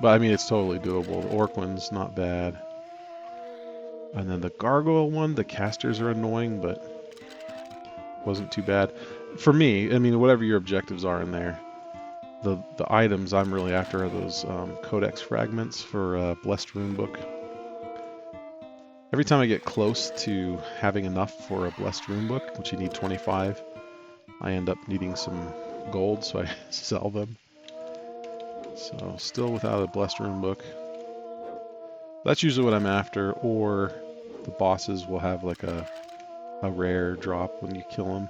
But I mean, it's totally doable. The orc one's not bad. And then the gargoyle one, the casters are annoying, but wasn't too bad. For me, I mean, whatever your objectives are in there, the items I'm really after are those codex fragments for Blessed Runebook. Every time I get close to having enough for a Blessed Runebook, which you need 25, I end up needing some gold, so I sell them. So still without a Blessed Runebook. That's usually what I'm after, or the bosses will have like a rare drop when you kill them.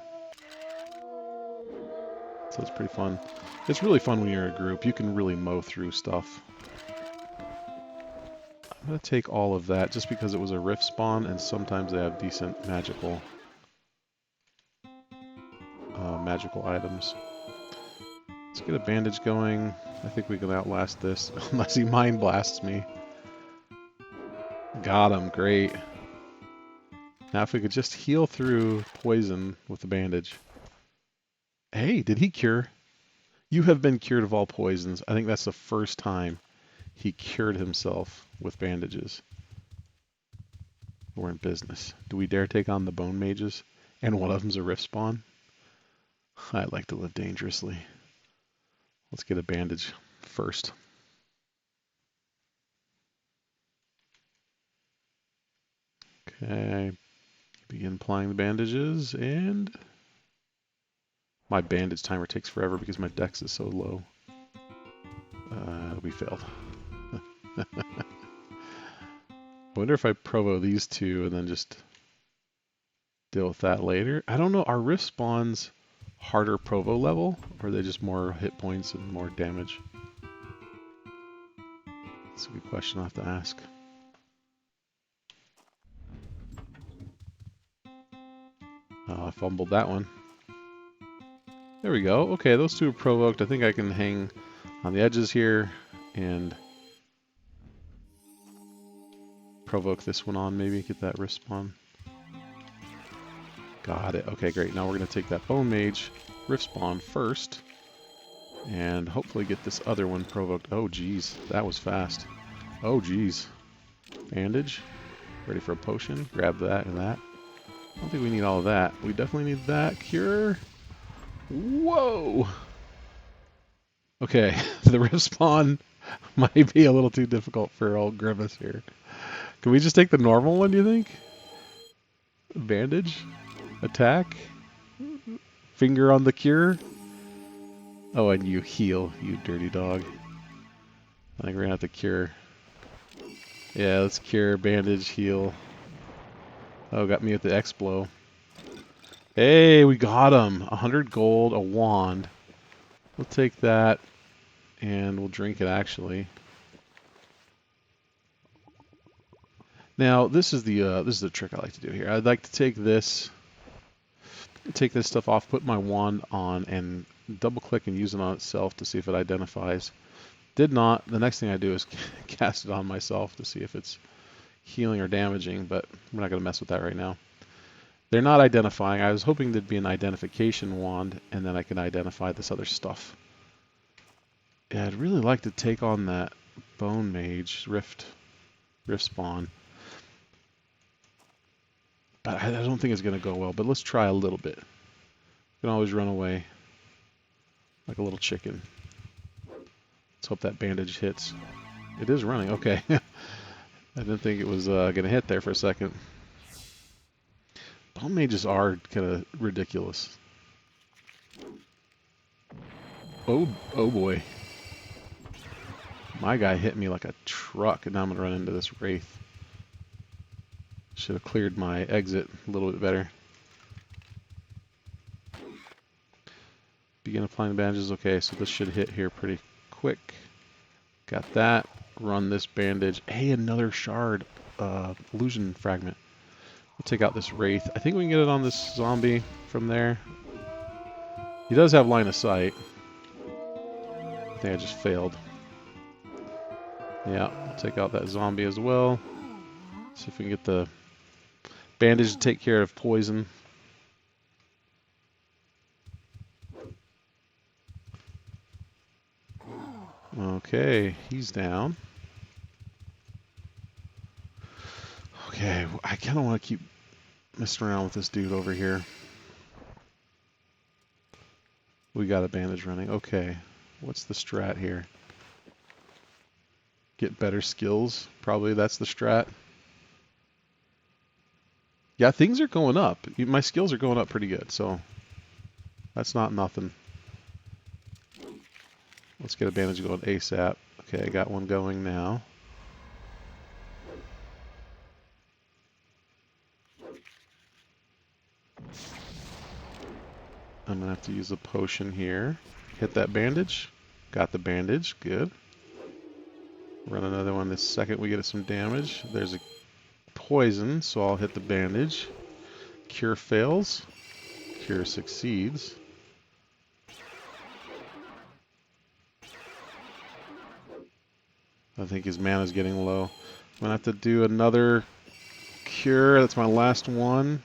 So it's pretty fun. It's really fun when you're in a group. You can really mow through stuff. I'm going to take all of that just because it was a rift spawn, and sometimes they have decent magical items. Let's get a bandage going. I think we can outlast this, unless he mind blasts me. Got him, great. Now if we could just heal through poison with the bandage. Hey, did he cure? You have been cured of all poisons. I think that's the first time he cured himself with bandages. We're in business. Do we dare take on the bone mages? And one of them's a rift spawn? I like to live dangerously. Let's get a bandage first. Okay. Begin applying the bandages, and my bandage timer takes forever because my dex is so low. We failed. I wonder if I provo these two and then just deal with that later. I don't know, are rift spawns harder provo level, or are they just more hit points and more damage? That's a good question I'll have to ask. Oh, I fumbled that one. There we go. Okay, those two are provoked. I think I can hang on the edges here and provoke this one on, maybe get that rift spawn. Got it. Okay, great. Now we're going to take that bone mage rift spawn first and hopefully get this other one provoked. Oh, geez. That was fast. Oh, geez. Bandage. Ready for a potion. Grab that and that. I don't think we need all of that. We definitely need that. Cure. Whoa! Okay, the rift spawn might be a little too difficult for old Grimace here. Can we just take the normal one, do you think? Bandage? Attack? Finger on the cure? Oh, and you heal, you dirty dog. I think we're gonna have to cure. Yeah, let's cure, bandage, heal. Oh, got me with the X-blow. Hey, we got him! 100 gold, a wand. We'll take that, and we'll drink it, actually. Now, this is the trick I like to do here. I'd like to take this take this stuff off, put my wand on, and double click and use it on itself to see if it identifies. Did not. The next thing I do is cast it on myself to see if it's healing or damaging, but we're not going to mess with that right now. They're not identifying. I was hoping there'd be an identification wand, and then I can identify this other stuff. Yeah, I'd really like to take on that bone mage, riftspawn. But I don't think it's going to go well, but let's try a little bit. You can always run away like a little chicken. Let's hope that bandage hits. It is running. Okay. I didn't think it was going to hit there for a second. Bone mages are kind of ridiculous. Oh boy. My guy hit me like a truck, and now I'm going to run into this wraith. Should have cleared my exit a little bit better. Begin applying bandages. Okay, so this should hit here pretty quick. Got that. Run this bandage. Hey, another shard. Illusion fragment. We'll take out this wraith. I think we can get it on this zombie from there. He does have line of sight. I think I just failed. Yeah, I'll take out that zombie as well. See if we can get the bandage to take care of poison. Okay, he's down. Okay, I kind of want to keep messing around with this dude over here. We got a bandage running. Okay, what's the strat here? Get better skills. Probably that's the strat. Yeah, things are going up. My skills are going up pretty good, so that's not nothing. Let's get a bandage going ASAP. Okay, I got one going now. I'm going to have to use a potion here. Hit that bandage. Got the bandage. Good. Run another one this second we get some damage. There's a poison, so I'll hit the bandage. Cure fails. Cure succeeds. I think his mana's getting low. I'm going to have to do another cure. That's my last one.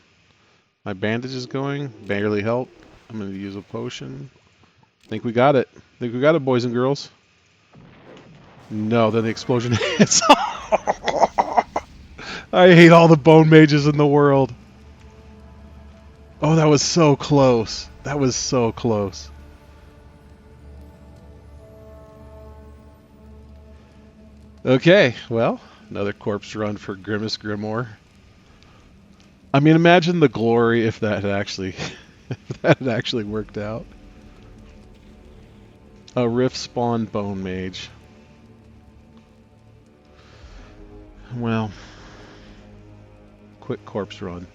My bandage is going. Barely help. I'm going to use a potion. I think we got it. I think we got it, boys and girls. No, then the explosion hits. I hate all the bone mages in the world. Oh, that was so close. That was so close. Okay, well, another corpse run for Grimace Grimoire. I mean, imagine the glory if that had actually, if that had actually worked out. A riftspawn bone mage. Well, quick corpse run.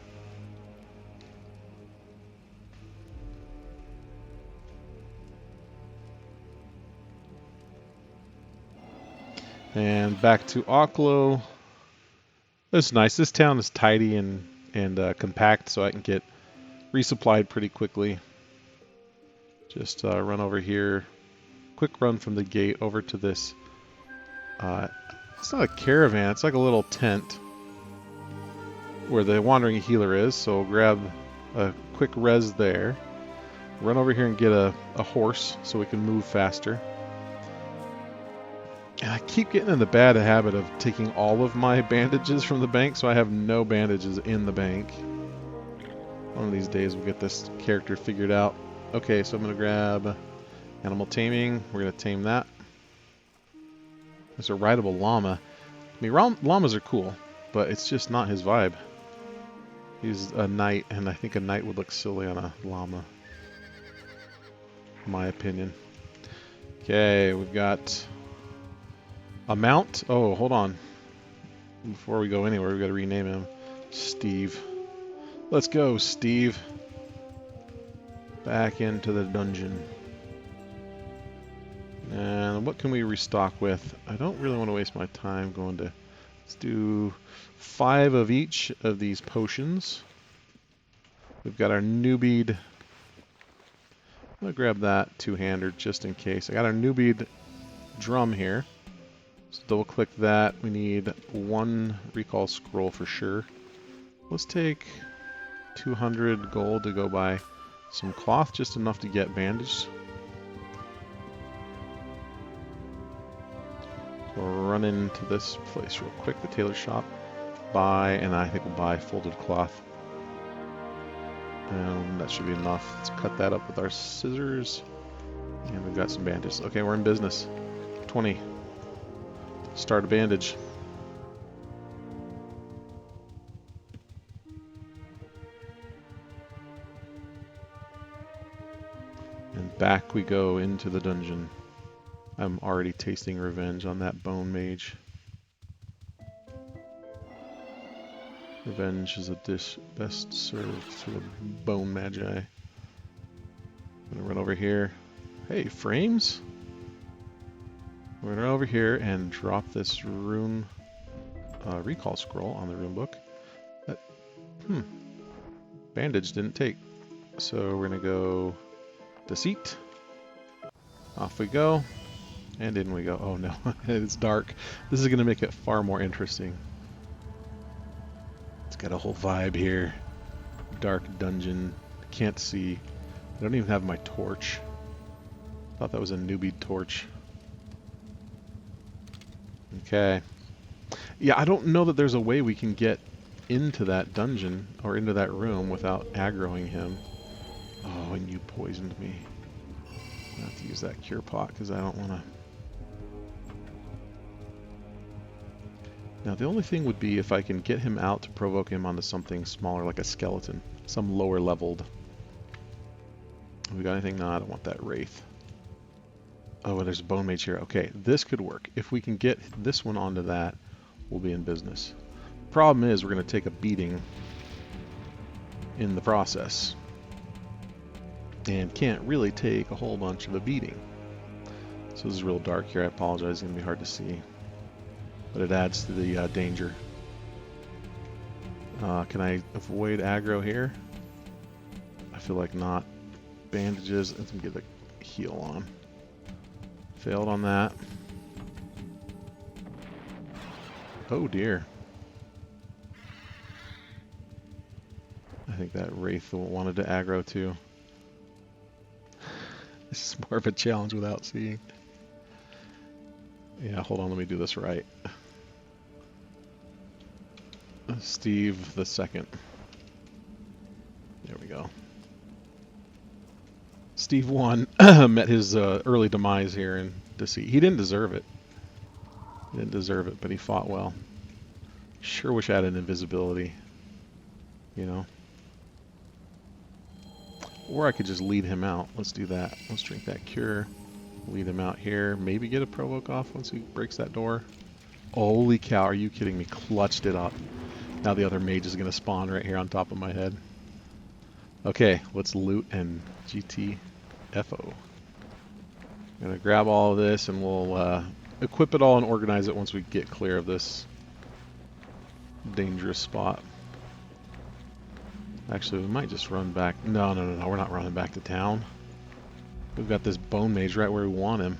And back to Oklo. That's nice. This town is tidy and compact, so I can get resupplied pretty quickly. Just run over here. Quick run from the gate over to this. It's not a caravan. It's like a little tent where the wandering healer is. So grab a quick res there. Run over here and get a horse so we can move faster. And I keep getting in the bad habit of taking all of my bandages from the bank, so I have no bandages in the bank. One of these days we'll get this character figured out. Okay, so I'm going to grab animal taming. We're going to tame that. There's a rideable llama. I mean, llamas are cool, but it's just not his vibe. He's a knight, and I think a knight would look silly on a llama. In my opinion. Okay, we've got a mount. Oh, hold on. Before we go anywhere, we've got to rename him Steve. Let's go, Steve. Back into the dungeon. And what can we restock with? I don't really want to waste my time going to... Let's do 5 of each of these potions. We've got our new bead. I'm going to grab that two-hander just in case. I got our new bead drum here. So double click that. We need one recall scroll for sure. Let's take 200 gold to go buy some cloth, just enough to get bandaged. So we'll run into this place real quick, the tailor shop. Buy, and I think we'll buy folded cloth. And that should be enough. Let's cut that up with our scissors. And we've got some bandages. Okay, we're in business. 20. Start a bandage. And back we go into the dungeon. I'm already tasting revenge on that bone mage. Revenge is a dish best served through the bone magi. I'm gonna run over here. Hey, frames? We're gonna run over here and drop this rune recall scroll on the rune book. Bandage didn't take. So we're gonna go Deceit. Off we go. And in we go. Oh no, it's dark. This is gonna make it far more interesting. It's got a whole vibe here. Dark dungeon. Can't see. I don't even have my torch. Thought that was a newbie torch. Okay. Yeah, I don't know that there's a way we can get into that dungeon or into that room without aggroing him. Oh, and you poisoned me. I have to use that cure pot because I don't want to. Now the only thing would be if I can get him out to provoke him onto something smaller like a skeleton, some lower leveled. We got anything? No, I don't want that wraith. Oh, well, there's a bone mage here. Okay, this could work. If we can get this one onto that, we'll be in business. Problem is we're going to take a beating in the process. And can't really take a whole bunch of a beating. So this is real dark here. I apologize. It's going to be hard to see. But it adds to the danger. Can I avoid aggro here? I feel like not. Bandages. Let me get the heal on. Failed on that. Oh dear. I think that wraith wanted to aggro too. This is more of a challenge without seeing. Yeah, hold on, let me do this right. Steve the second. There we go. Steve 1 met his early demise here in Deceit. He didn't deserve it. He didn't deserve it, but he fought well. Sure wish I had an invisibility, you know. Or I could just lead him out. Let's do that. Let's drink that cure. Lead him out here. Maybe get a provoke off once he breaks that door. Holy cow, are you kidding me? Clutched it up. Now the other mage is going to spawn right here on top of my head. Okay, let's loot and GTFO. I'm going to grab all of this and we'll equip it all and organize it once we get clear of this dangerous spot. Actually, we might just run back. No, we're not running back to town. We've got this bone mage right where we want him.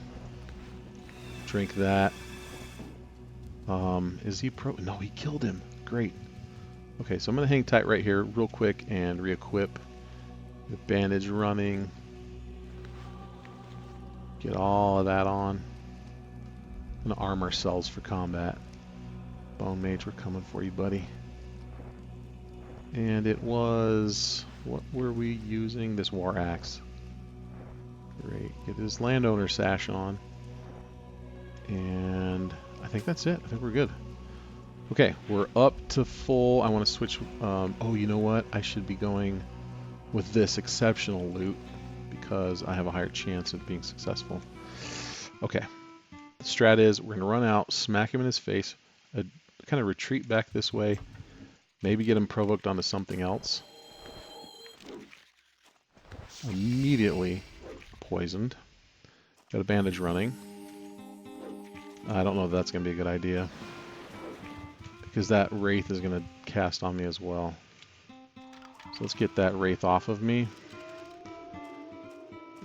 Drink that. Is he pro? No, he killed him. Great. Okay, so I'm going to hang tight right here real quick and re-equip. The bandage running. Get all of that on. I'm going to arm ourselves for combat. Bone mage, we're coming for you, buddy. And it was... what were we using? This war axe. Great. Get his landowner sash on. And I think that's it. I think we're good. Okay, we're up to full. I want to switch. Oh, you know what? I should be going with this exceptional loot because I have a higher chance of being successful. Okay. The strat is we're going to run out, smack him in his face, kind of retreat back this way, maybe get him provoked onto something else. Immediately poisoned. Got a bandage running. I don't know if that's going to be a good idea. Because that wraith is going to cast on me as well. So let's get that wraith off of me.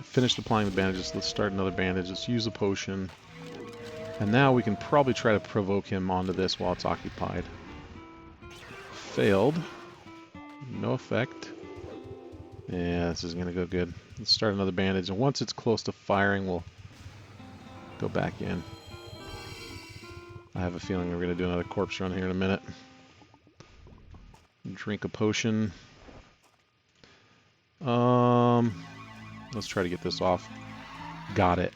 Finished applying the bandages. Let's start another bandage. Let's use a potion. And now we can probably try to provoke him onto this while it's occupied. Failed. No effect. Yeah, this is going to go good. Let's start another bandage. And once it's close to firing, we'll go back in. I have a feeling we're going to do another corpse run here in a minute. Drink a potion. Let's try to get this off. Got it.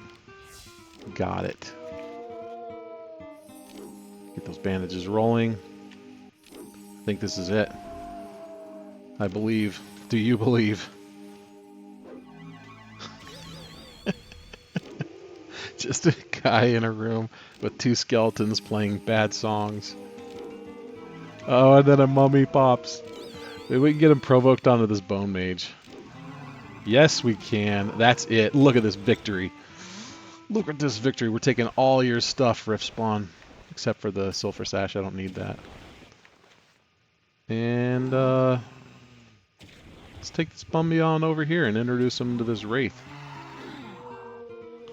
Got it. Get those bandages rolling. I think this is it. I believe. Do you believe? Just a guy in a room with two skeletons playing bad songs. Oh, and then a mummy pops. Maybe we can get him provoked onto this bone mage. Yes, we can. That's it. Look at this victory. Look at this victory. We're taking all your stuff, riftspawn. Except for the sulfur sash. I don't need that. And, let's take this bumby on over here and introduce him to this wraith.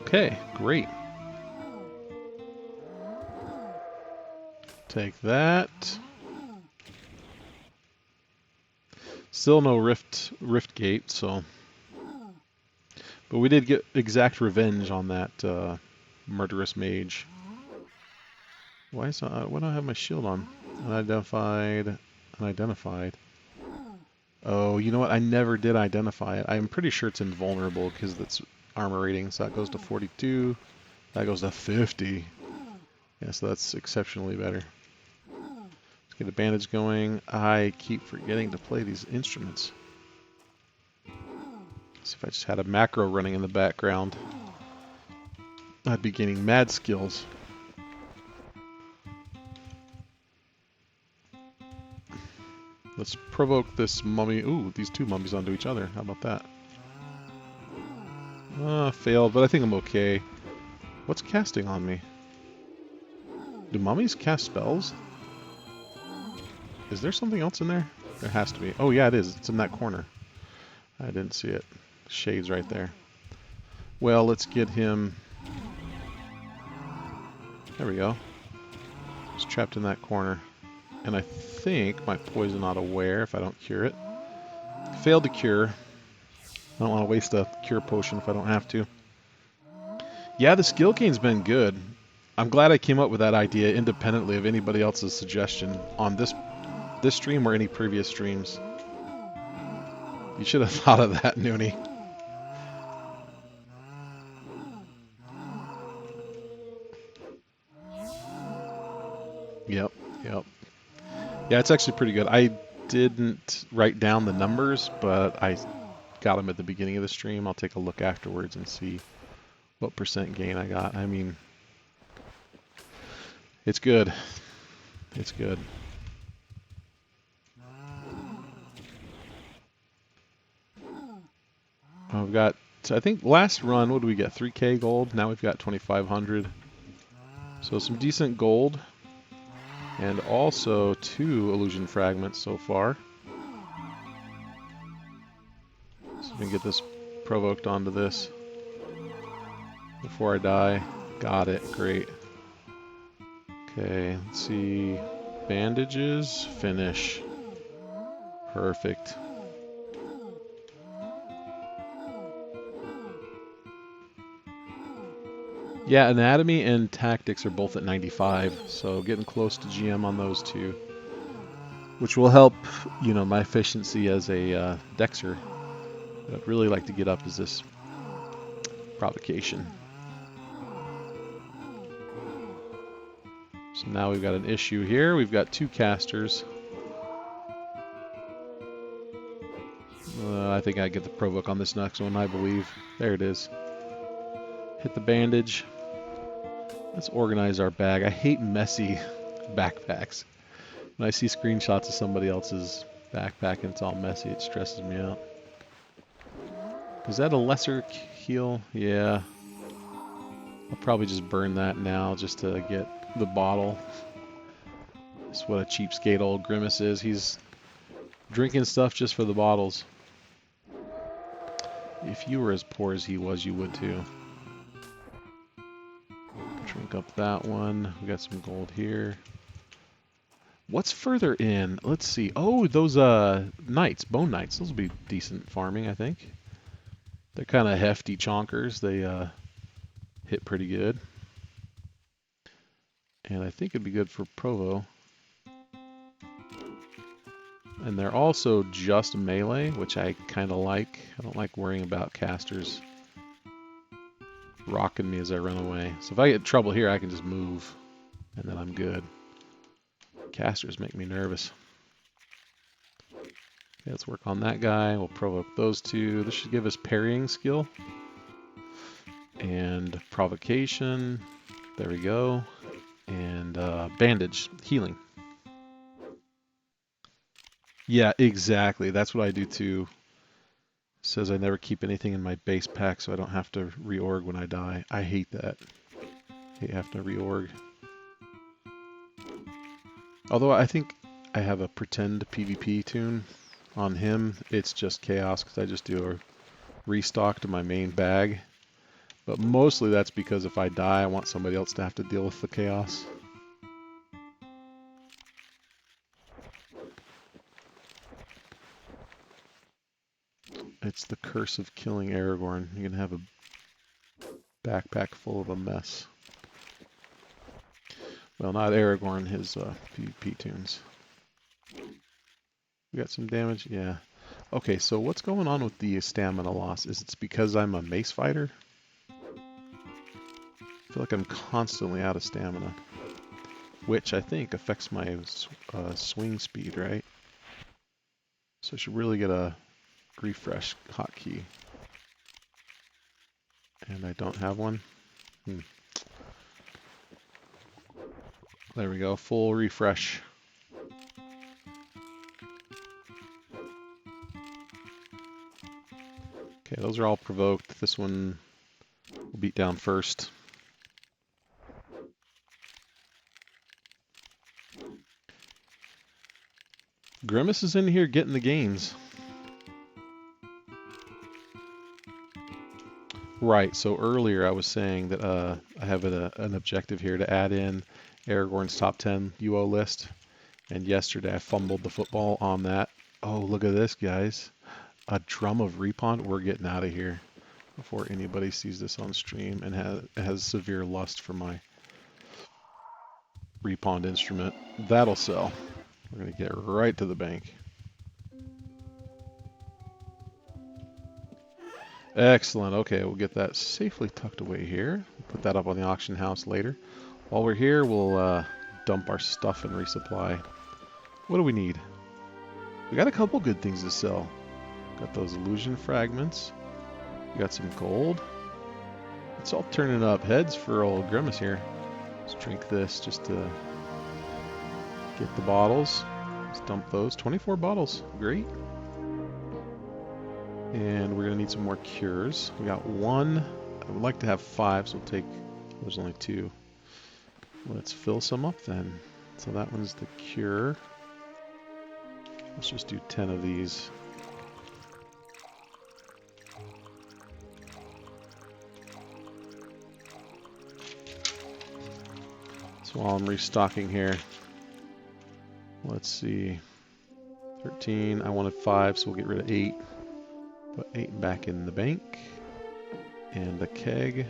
Okay, great. Take that. Still no rift gate, so... But we did get exact revenge on that murderous mage. Why do I have my shield on? Unidentified. Oh, you know what? I never did identify it. I'm pretty sure it's invulnerable because that's armor rating. So that goes to 42. That goes to 50. Yeah, so that's exceptionally better. Let's get a bandage going. I keep forgetting to play these instruments. So if I just had a macro running in the background, I'd be gaining mad skills. Let's provoke this mummy. Ooh, these two mummies onto each other. How about that? Failed, but I think I'm okay. What's casting on me? Do mummies cast spells? Is there something else in there? There has to be. Oh yeah, it is. It's in that corner. I didn't see it. Shades right there. Well, let's get him... There we go. He's trapped in that corner. And I think my poison not aware if I don't cure it. Failed to cure. I don't want to waste a cure potion if I don't have to. Yeah, the skill gain's been good. I'm glad I came up with that idea independently of anybody else's suggestion on this stream or any previous streams. You should have thought of that, Noonie. Yep. Yeah, it's actually pretty good. I didn't write down the numbers, but I got them at the beginning of the stream. I'll take a look afterwards and see what percent gain I got. I mean, it's good. It's good. We've got, I think last run, what did we get? 3K gold. Now we've got 2,500. So some decent gold. And also 2 illusion fragments so far. So we can get this provoked onto this before I die. Got it. Great. Okay, let's see. Bandages. Finish. Perfect. Yeah, anatomy and tactics are both at 95, so getting close to GM on those two, which will help, you know, my efficiency as a dexer. What I'd really like to get up is this provocation. So now we've got an issue here. We've got 2 casters. I think I get the provoke on this next one, I believe. There it is. Hit the bandage. Let's organize our bag. I hate messy backpacks. When I see screenshots of somebody else's backpack and it's all messy, it stresses me out. Is that a lesser heal? Yeah. I'll probably just burn that now just to get the bottle. That's what a cheapskate old Grimace is. He's Drinking stuff just for the bottles. If you were as poor as he was, you would too. Drink up that one. We got some gold here. What's further in? Let's see. Oh, those knights, bone knights. Those will be decent farming, I think. They're kind of hefty chonkers. They hit pretty good. And I think it'd be good for Provo. And they're also just melee, which I kind of like. I don't like worrying about casters rocking me as I run away. So if I get in trouble here, I can just move, and then I'm good. Casters make me nervous. Okay, let's work on that guy. We'll provoke those two. This should give us parrying skill. And provocation. There we go. And bandage, healing. Yeah, exactly. That's what I do too. Says I never keep anything in my base pack so I don't have to reorg when I die. I hate that. Hate having to reorg. Although I think I have a pretend PvP tune on him. It's just chaos because I just do a restock to my main bag. But mostly that's because if I die, I want somebody else to have to deal with the chaos. It's the curse of killing Aragorn. You're going to have a backpack full of a mess. Well, not Aragorn, his PvP tunes. We got some damage? Yeah. Okay, so what's going on with the stamina loss? Is it because I'm a mace fighter? I feel like I'm constantly out of stamina. Which I think affects my swing speed, right? So I should really get a refresh hotkey. And I don't have one. There we go, full refresh. Okay, those are all provoked. This one will beat down first. Grimace is in here getting the gains. Right, so earlier I was saying that I have an objective here to add in Aragorn's top 10 UO list. And yesterday I fumbled the football on that. Oh, look at this, guys. A drum of Repond. We're getting out of here before anybody sees this on stream and has severe lust for my Repond instrument. That'll sell. We're going to get right to the bank. Excellent. Okay, we'll get that safely tucked away here. Put that up on the auction house later. While we're here, we'll dump our stuff and resupply. What do we need? We got a couple good things to sell. Got those illusion fragments. We got some gold. It's all turning up heads for old Grimace here. Let's drink this just to get the bottles. Let's dump those. 24 bottles. Great. And we're going to need some more cures. We got one. I would like to have 5, so we'll take... There's only 2. Let's fill some up then. So that one's the cure. Let's just do 10 of these. So while I'm restocking here, let's see. 13. I wanted 5, so we'll get rid of 8. Put 8 back in the bank. And the keg.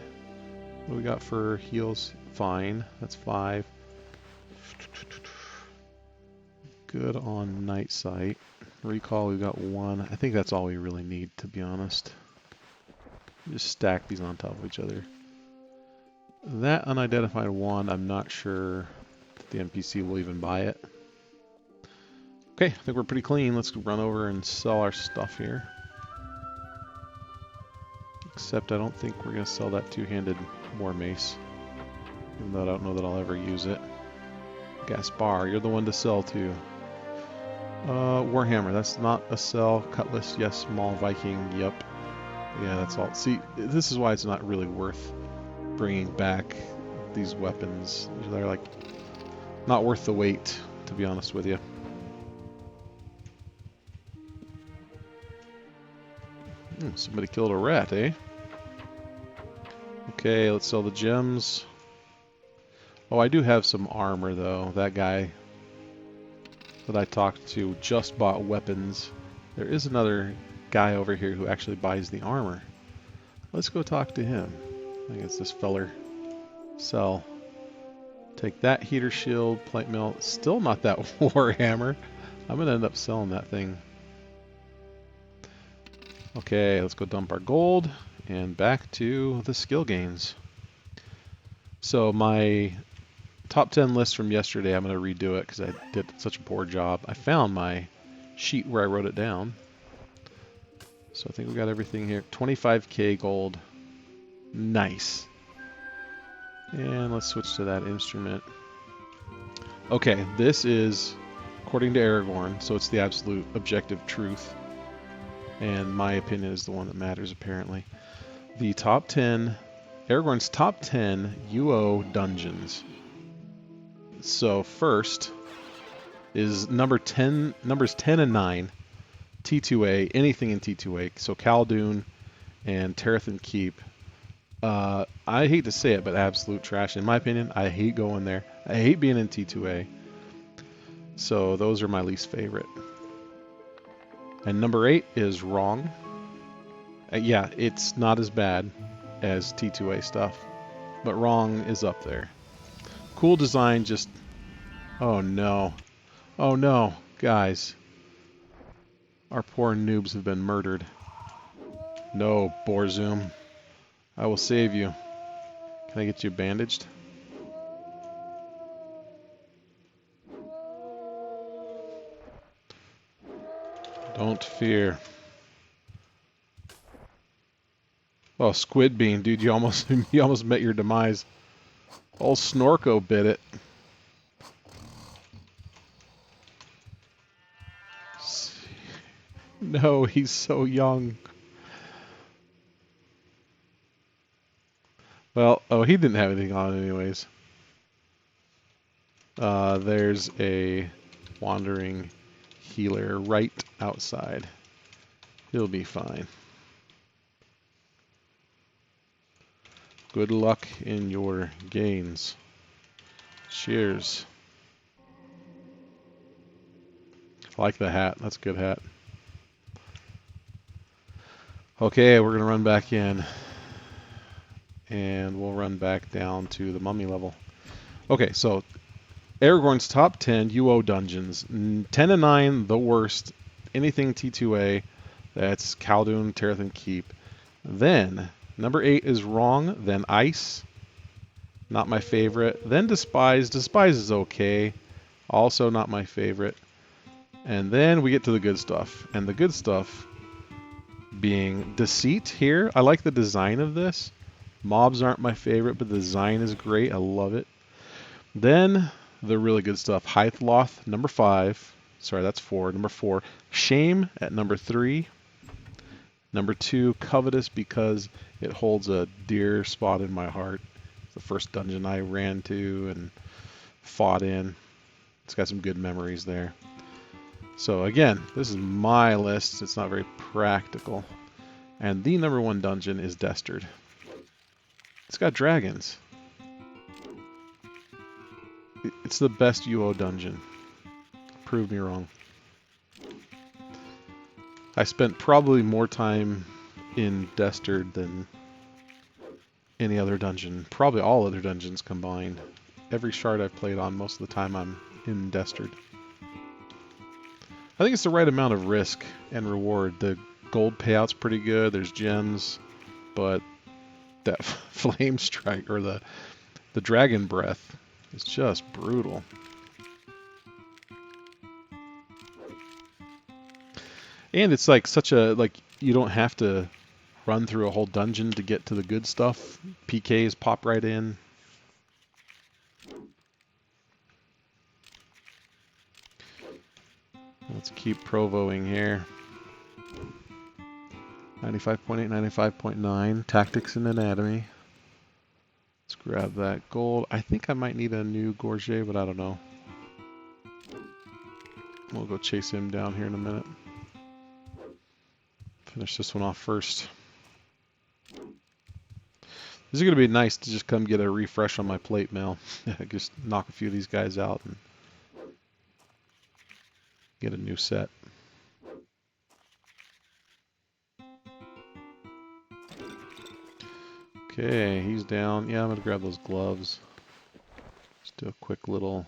What do we got for heals? Fine. That's 5. Good on night sight. Recall, we've got 1. I think that's all we really need, to be honest. Just stack these on top of each other. That unidentified 1, I'm not sure that the NPC will even buy it. Okay, I think we're pretty clean. Let's run over and sell our stuff here. Except I don't think we're going to sell that two-handed war mace. Even though I don't know that I'll ever use it. Gaspar, you're the one to sell to. Warhammer, that's not a sell. Cutlass, yes. Small Viking, yep. Yeah, that's all. See, this is why it's not really worth bringing back these weapons. They're like not worth the wait, to be honest with you. Somebody killed a rat, eh? Okay, let's sell the gems. Oh, I do have some armor, though. That guy that I talked to just bought weapons. There is another guy over here who actually buys the armor. Let's go talk to him. I think it's this feller. Sell. Take that heater shield, plate mill. Still not that warhammer. I'm going to end up selling that thing. Okay, let's go dump our gold and back to the skill gains. So my top 10 list from yesterday, I'm going to redo it because I did such a poor job. I found my sheet where I wrote it down. So I think we got everything here. 25k gold. Nice. And let's switch to that instrument. Okay, this is according to Aragorn, so it's the absolute objective truth. And my opinion is the one that matters, apparently. The top 10, Aragorn's top 10 UO dungeons. So first is numbers 10 and 9, T2A, anything in T2A. So Khaldun and Tarathan Keep. I hate to say it, but absolute trash. In my opinion, I hate going there. I hate being in T2A. So those are my least favorite. And number 8 is Wrong. Yeah, it's not as bad as T2A stuff, but Wrong is up there. Cool design, just... Oh no. Oh no, guys. Our poor noobs have been murdered. No, Borzoom. I will save you. Can I get you bandaged? Don't fear. Oh, Squid Bean, dude, you almost met your demise. Old Snorko bit it. No, he's so young. Well, oh, he didn't have anything on anyways. There's a wandering healer right outside. He'll be fine. Good luck in your gains. Cheers. I like the hat. That's a good hat. Okay, we're going to run back in. And we'll run back down to the mummy level. Okay, so Aragorn's top 10 UO dungeons. 10 and 9, the worst. Anything T2A, that's Khaldun, Tarathan Keep. Then, number 8 is Wrong. Then Ice, not my favorite. Then Despise. Despise is okay. Also not my favorite. And then we get to the good stuff. And the good stuff being Deceit here. I like the design of this. Mobs aren't my favorite, but the design is great. I love it. Then the really good stuff. Hythloth, number 5. Sorry, that's 4. Number 4. Shame at number 3. Number 2, Covetous, because it holds a dear spot in my heart. It's the first dungeon I ran to and fought in. It's got some good memories there. So again, this is my list. It's not very practical. And the number 1 dungeon is Destard. It's got dragons. It's the best UO dungeon. Prove me wrong. I spent probably more time in Destard than any other dungeon. Probably all other dungeons combined. Every shard I've played on, most of the time I'm in Destard. I think it's the right amount of risk and reward. The gold payout's pretty good. There's gems, but that flame strike or the dragon breath is just brutal. And it's like such a, like, you don't have to run through a whole dungeon to get to the good stuff. PKs pop right in. Let's keep provoing here. 95.8, 95.9. Tactics and Anatomy. Let's grab that gold. I think I might need a new Gorget, but I don't know. We'll go chase him down here in a minute. Finish this one off first. This is going to be nice to just come get a refresh on my plate mail. Just knock a few of these guys out and get a new set. Okay, he's down. Yeah, I'm going to grab those gloves. Just do a quick little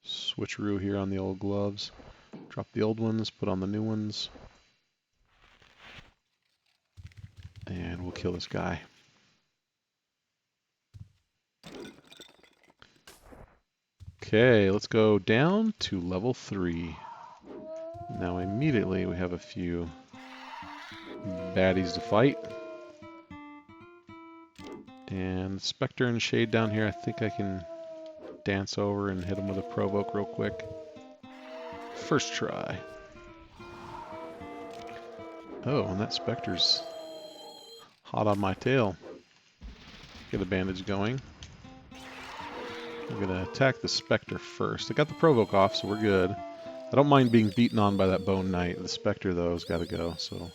switcheroo here on the old gloves. Drop the old ones, put on the new ones. And we'll kill this guy. Okay, let's go down to level 3. Now immediately we have a few baddies to fight. And Spectre and Shade down here, I think I can dance over and hit him with a provoke real quick. First try. Oh, and that Spectre's hot on my tail. Get a bandage going. I'm going to attack the Spectre first. I got the provoke off, so we're good. I don't mind being beaten on by that Bone Knight. The Spectre, though, has got to go, so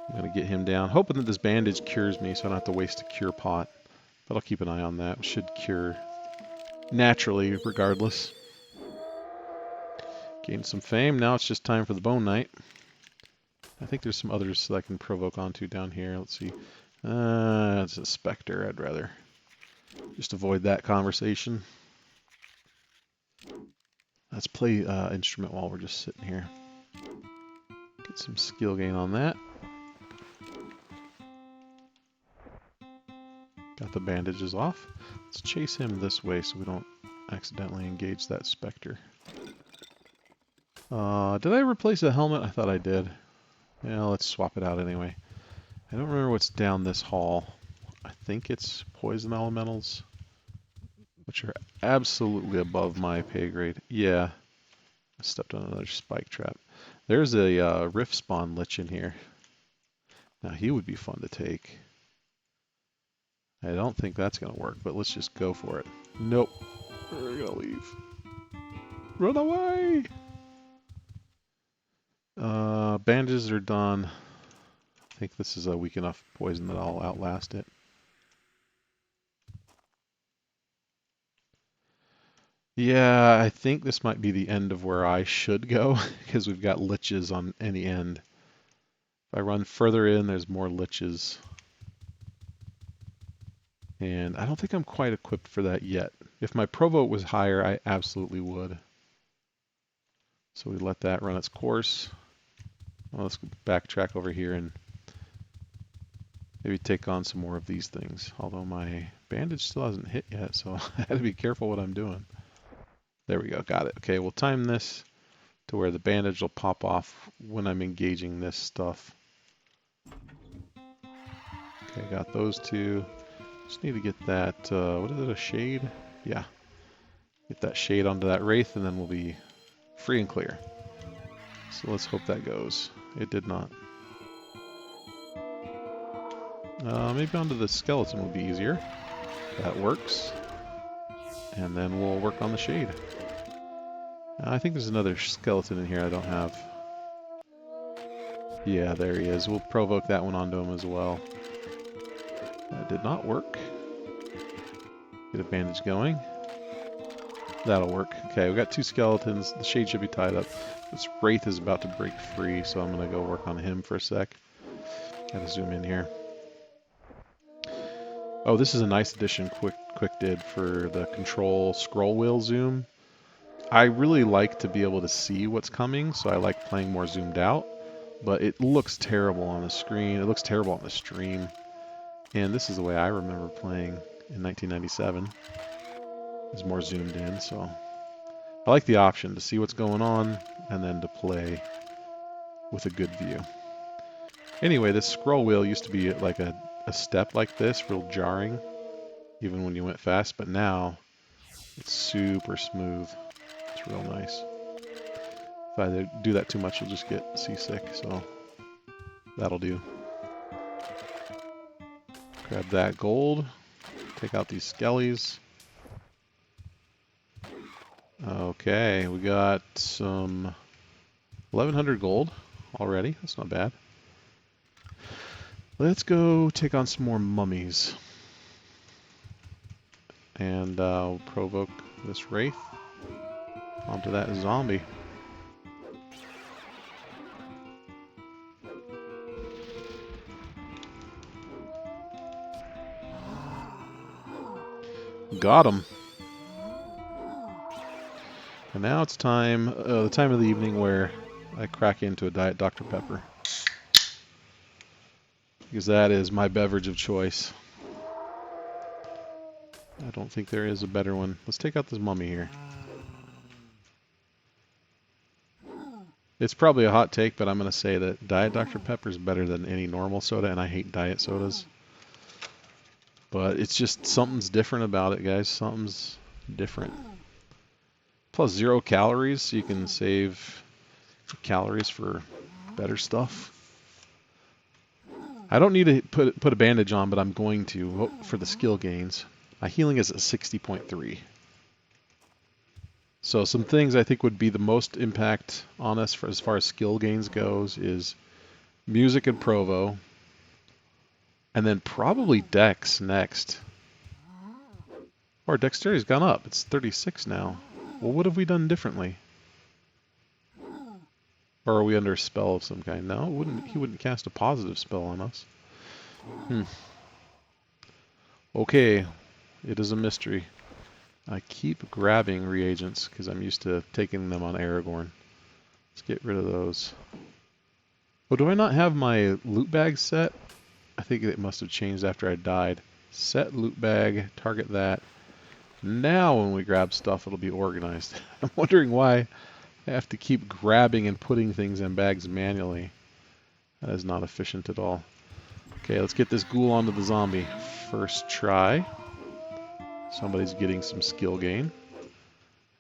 I'm going to get him down. Hoping that this bandage cures me so I don't have to waste a cure pot. But I'll keep an eye on that. It should cure naturally, regardless. Gained some fame. Now it's just time for the Bone Knight. I think there's some others that I can provoke onto down here. Let's see. It's a Spectre. I'd rather just avoid that conversation. Let's play instrument while we're just sitting here. Get some skill gain on that. Got the bandages off. Let's chase him this way so we don't accidentally engage that Spectre. Did I replace the helmet? I thought I did. Yeah, let's swap it out anyway. I don't remember what's down this hall. I think it's poison elementals, which are absolutely above my pay grade. Yeah, I stepped on another spike trap. There's a riftspawn lich in here. Now he would be fun to take. I don't think that's going to work, but let's just go for it. Nope. We're going to leave. Run away! Bandages are done. I think this is a weak enough poison that I'll outlast it. Yeah, I think this might be the end of where I should go, because we've got liches on any end. If I run further in, there's more liches. And I don't think I'm quite equipped for that yet. If my provoke was higher, I absolutely would. So we let that run its course. Well, let's backtrack over here and maybe take on some more of these things. Although my bandage still hasn't hit yet, so I had to be careful what I'm doing. There we go, got it. Okay, we'll time this to where the bandage will pop off when I'm engaging this stuff. Okay, got those two. Just need to get that, what is it, a shade? Yeah. Get that shade onto that wraith and then we'll be free and clear. So let's hope that goes. It did not. Maybe onto the skeleton would be easier. That works. And then we'll work on the shade. I think there's another skeleton in here I don't have. Yeah, there he is. We'll provoke that one onto him as well. That did not work. Get a bandage going. That'll work. Okay, we got two skeletons. The shade should be tied up. This wraith is about to break free, so I'm going to go work on him for a sec. Gotta zoom in here. Oh, this is a nice addition Quick did for the control scroll wheel zoom. I really like to be able to see what's coming, so I like playing more zoomed out. But it looks terrible on the screen. It looks terrible on the stream. And this is the way I remember playing in 1997. It's more zoomed in, so I like the option to see what's going on and then to play with a good view. Anyway, this scroll wheel used to be like a step like this, real jarring, even when you went fast, but now it's super smooth. It's real nice. If I do that too much, you'll just get seasick, so that'll do. Grab that gold, take out these skellies. Okay, we got some 1100 gold already. That's not bad. Let's go take on some more mummies. And we'll provoke this wraith onto that zombie. Got him. And now it's time, the time of the evening where I crack into a Diet Dr. Pepper. Because that is my beverage of choice. I don't think there is a better one. Let's take out this mummy here. It's probably a hot take, but I'm going to say that Diet Dr. Pepper is better than any normal soda, and I hate diet sodas. But it's just something's different about it, guys. Something's different. Plus 0 calories, so you can save calories for better stuff. I don't need to put a bandage on, but I'm going to for the skill gains. My healing is at 60.3. So some things I think would be the most impact on us as far as skill gains goes is music and provo. And then probably dex next. Or dexterity's gone up. It's 36 now. Well, what have we done differently? Or are we under a spell of some kind? No, he wouldn't cast a positive spell on us. Okay, it is a mystery. I keep grabbing reagents because I'm used to taking them on Aragorn. Let's get rid of those. Oh, do I not have my loot bag set? I think it must have changed after I died. Set loot bag, target that. Now when we grab stuff, it'll be organized. I'm wondering why I have to keep grabbing and putting things in bags manually. That is not efficient at all. Okay, let's get this ghoul onto the zombie. First try. Somebody's getting some skill gain.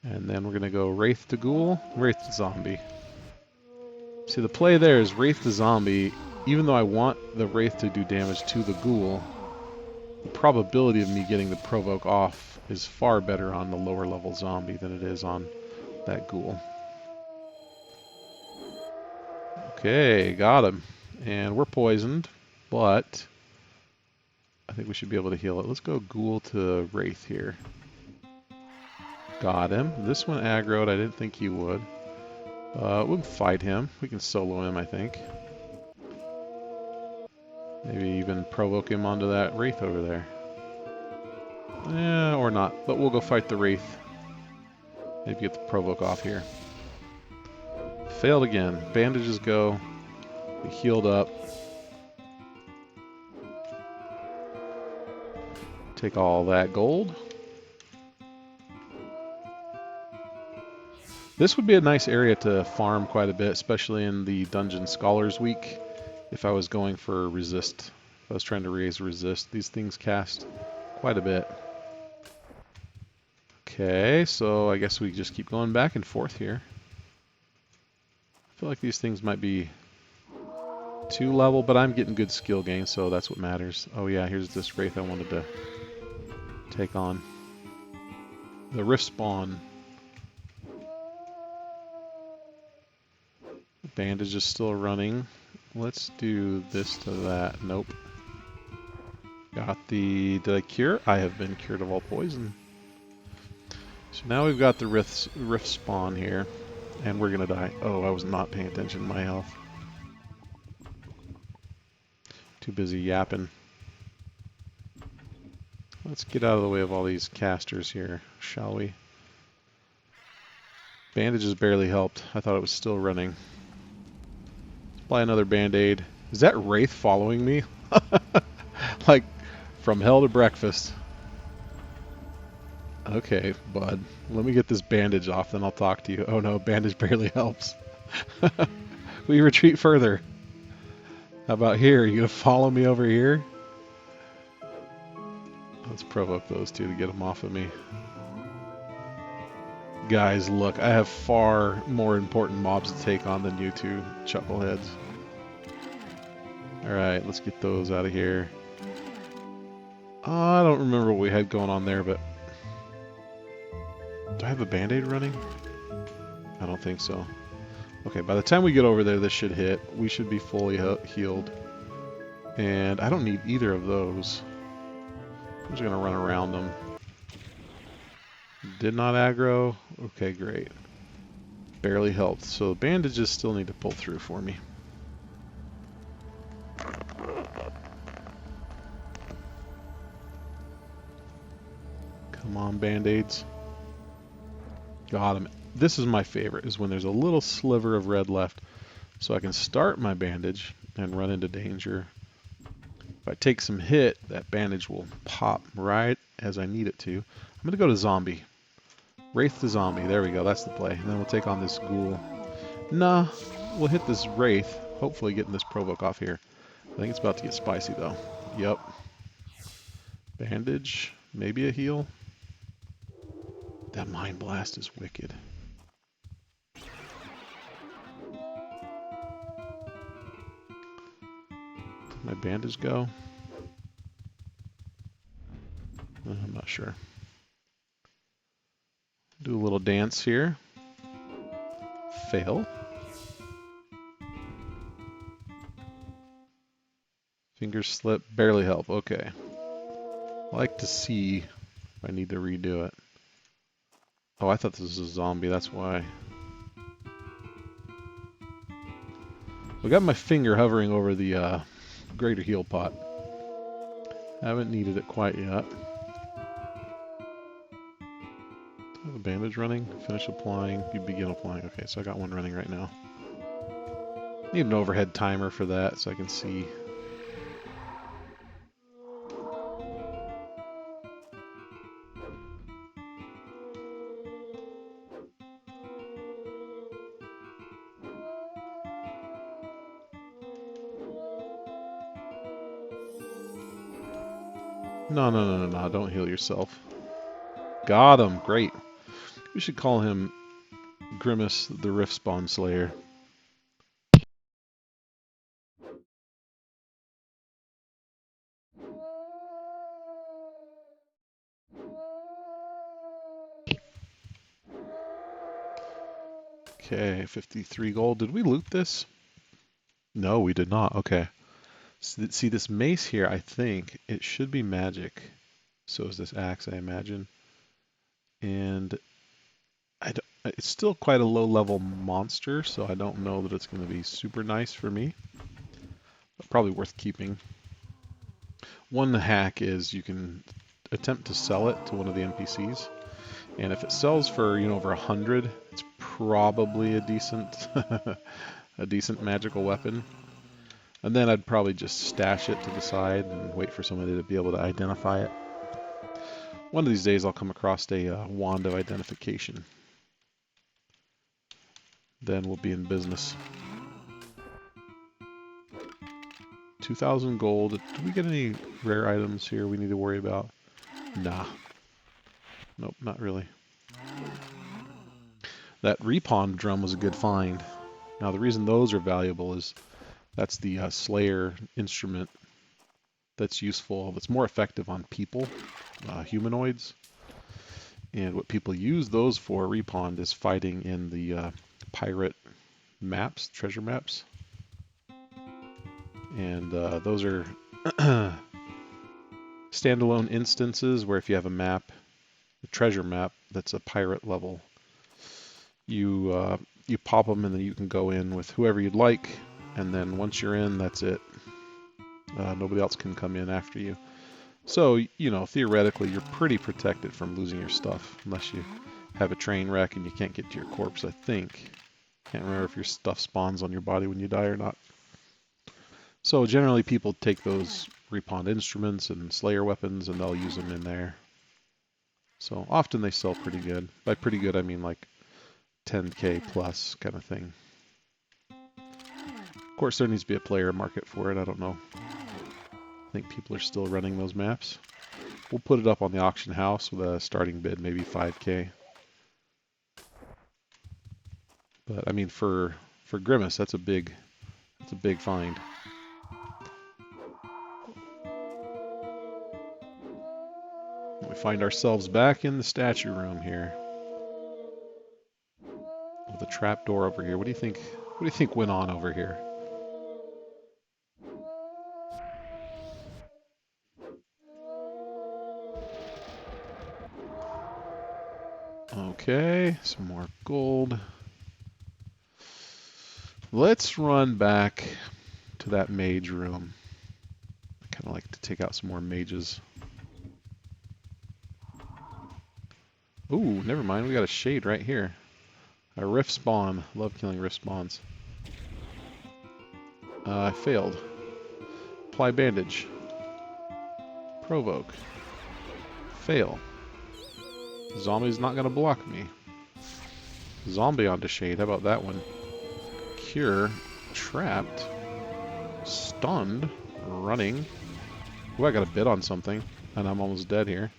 And then we're going to go Wraith to Ghoul, Wraith to Zombie. See, the play there is Wraith to Zombie. Even though I want the Wraith to do damage to the Ghoul, the probability of me getting the provoke off is far better on the lower level zombie than it is on that Ghoul. Okay, got him. And we're poisoned, but I think we should be able to heal it. Let's go Ghoul to Wraith here. Got him. This one aggroed. I didn't think he would. We'll fight him. We can solo him, I think. Maybe even provoke him onto that Wraith over there. Or not. But we'll go fight the Wraith. Maybe get the provoke off here. Failed again. Bandages go. We healed up. Take all that gold. This would be a nice area to farm quite a bit, especially in the Dungeon Scholars Week. If I was going for resist, if I was trying to raise resist, these things cast quite a bit. Okay, so I guess we just keep going back and forth here. I feel like these things might be 2 level, but I'm getting good skill gain, so that's what matters. Oh yeah, here's this Wraith I wanted to take on. The riftspawn. Bandage is still running. Let's do this to that. Nope. Got the... Did I cure? I have been cured of all poison. So now we've got the rift spawn here. And we're gonna die. Oh, I was not paying attention to my health. Too busy yapping. Let's get out of the way of all these casters here, shall we? Bandages barely helped. I thought it was still running. Apply another band-aid. Is that Wraith following me? Like, from hell to breakfast. Okay, bud. Let me get this bandage off, then I'll talk to you. Oh no, bandage barely helps. We retreat further. How about here? You gonna follow me over here? Let's provoke those two to get them off of me. Guys, look, I have far more important mobs to take on than you two chuckleheads. Alright, let's get those out of here. I don't remember what we had going on there, but... Do I have a band-aid running? I don't think so. Okay, by the time we get over there, this should hit. We should be fully healed. And I don't need either of those. I'm just going to run around them. Did not aggro. Okay, great. Barely helped. So bandages still need to pull through for me. Come on, band-aids. Got him. This is my favorite, is when there's a little sliver of red left. So I can start my bandage and run into danger. If I take some hit, that bandage will pop right as I need it to. I'm going to go to zombie. Wraith the zombie. There we go. That's the play. And then we'll take on this ghoul. Nah, we'll hit this wraith. Hopefully getting this provoke off here. I think it's about to get spicy though. Yep. Bandage. Maybe a heal. That mind blast is wicked. Did my bandage go? I'm not sure. Do a little dance here. Fail. Fingers slip. Barely help. Okay. I like to see if I need to redo it. Oh, I thought this was a zombie. That's why. I got my finger hovering over the greater heal pot. Haven't needed it quite yet. Do I have a bandage running? Finish applying. You begin applying. Okay, so I got one running right now. Need an overhead timer for that so I can see. No, don't heal yourself. Got him, great. We should call him Grimace the Riftspawn Slayer. Okay, 53 gold. Did we loot this? No, we did not. Okay. See this mace here, I think it should be magic. So is this axe, I imagine. And it's still quite a low level monster, so I don't know that it's going to be super nice for me. But probably worth keeping. One hack is you can attempt to sell it to one of the NPCs. And if it sells for, over 100, it's probably a decent a decent magical weapon. And then I'd probably just stash it to the side and wait for somebody to be able to identify it. One of these days I'll come across a wand of identification. Then we'll be in business. 2,000 gold. Do we get any rare items here we need to worry about? Nah. Nope, not really. That repawn drum was a good find. Now the reason those are valuable is that's the Slayer instrument that's useful, that's more effective on people, humanoids. And what people use those for, repawn, is fighting in the pirate maps, treasure maps. And those are standalone instances where if you have a map, a treasure map that's a pirate level, you pop them and then you can go in with whoever you'd like, and then once you're in, that's it. Nobody else can come in after you. So, theoretically, you're pretty protected from losing your stuff, unless you have a train wreck and you can't get to your corpse, I think. Can't remember if your stuff spawns on your body when you die or not. So generally people take those repawned instruments and Slayer weapons and they'll use them in there. So often they sell pretty good. By pretty good, I mean like 10k plus kind of thing. Of course, there needs to be a player market for it. I don't know. I think people are still running those maps. We'll put it up on the auction house with a starting bid, maybe 5k. But I mean, for Grimace, that's a big find. We find ourselves back in the statue room here. the trap door over here. What do you think? What do you think went on over here? Okay, some more gold. Let's run back to that mage room. I kind of like to take out some more mages. Ooh, never mind. We got a shade right here. A rift spawn. Love killing rift spawns. I failed. Apply bandage. Provoke. Fail. Zombie's not going to block me. Zombie onto shade. How about that one? Cure. Trapped. Stunned. Running. Ooh, I got a bid on something. And I'm almost dead here.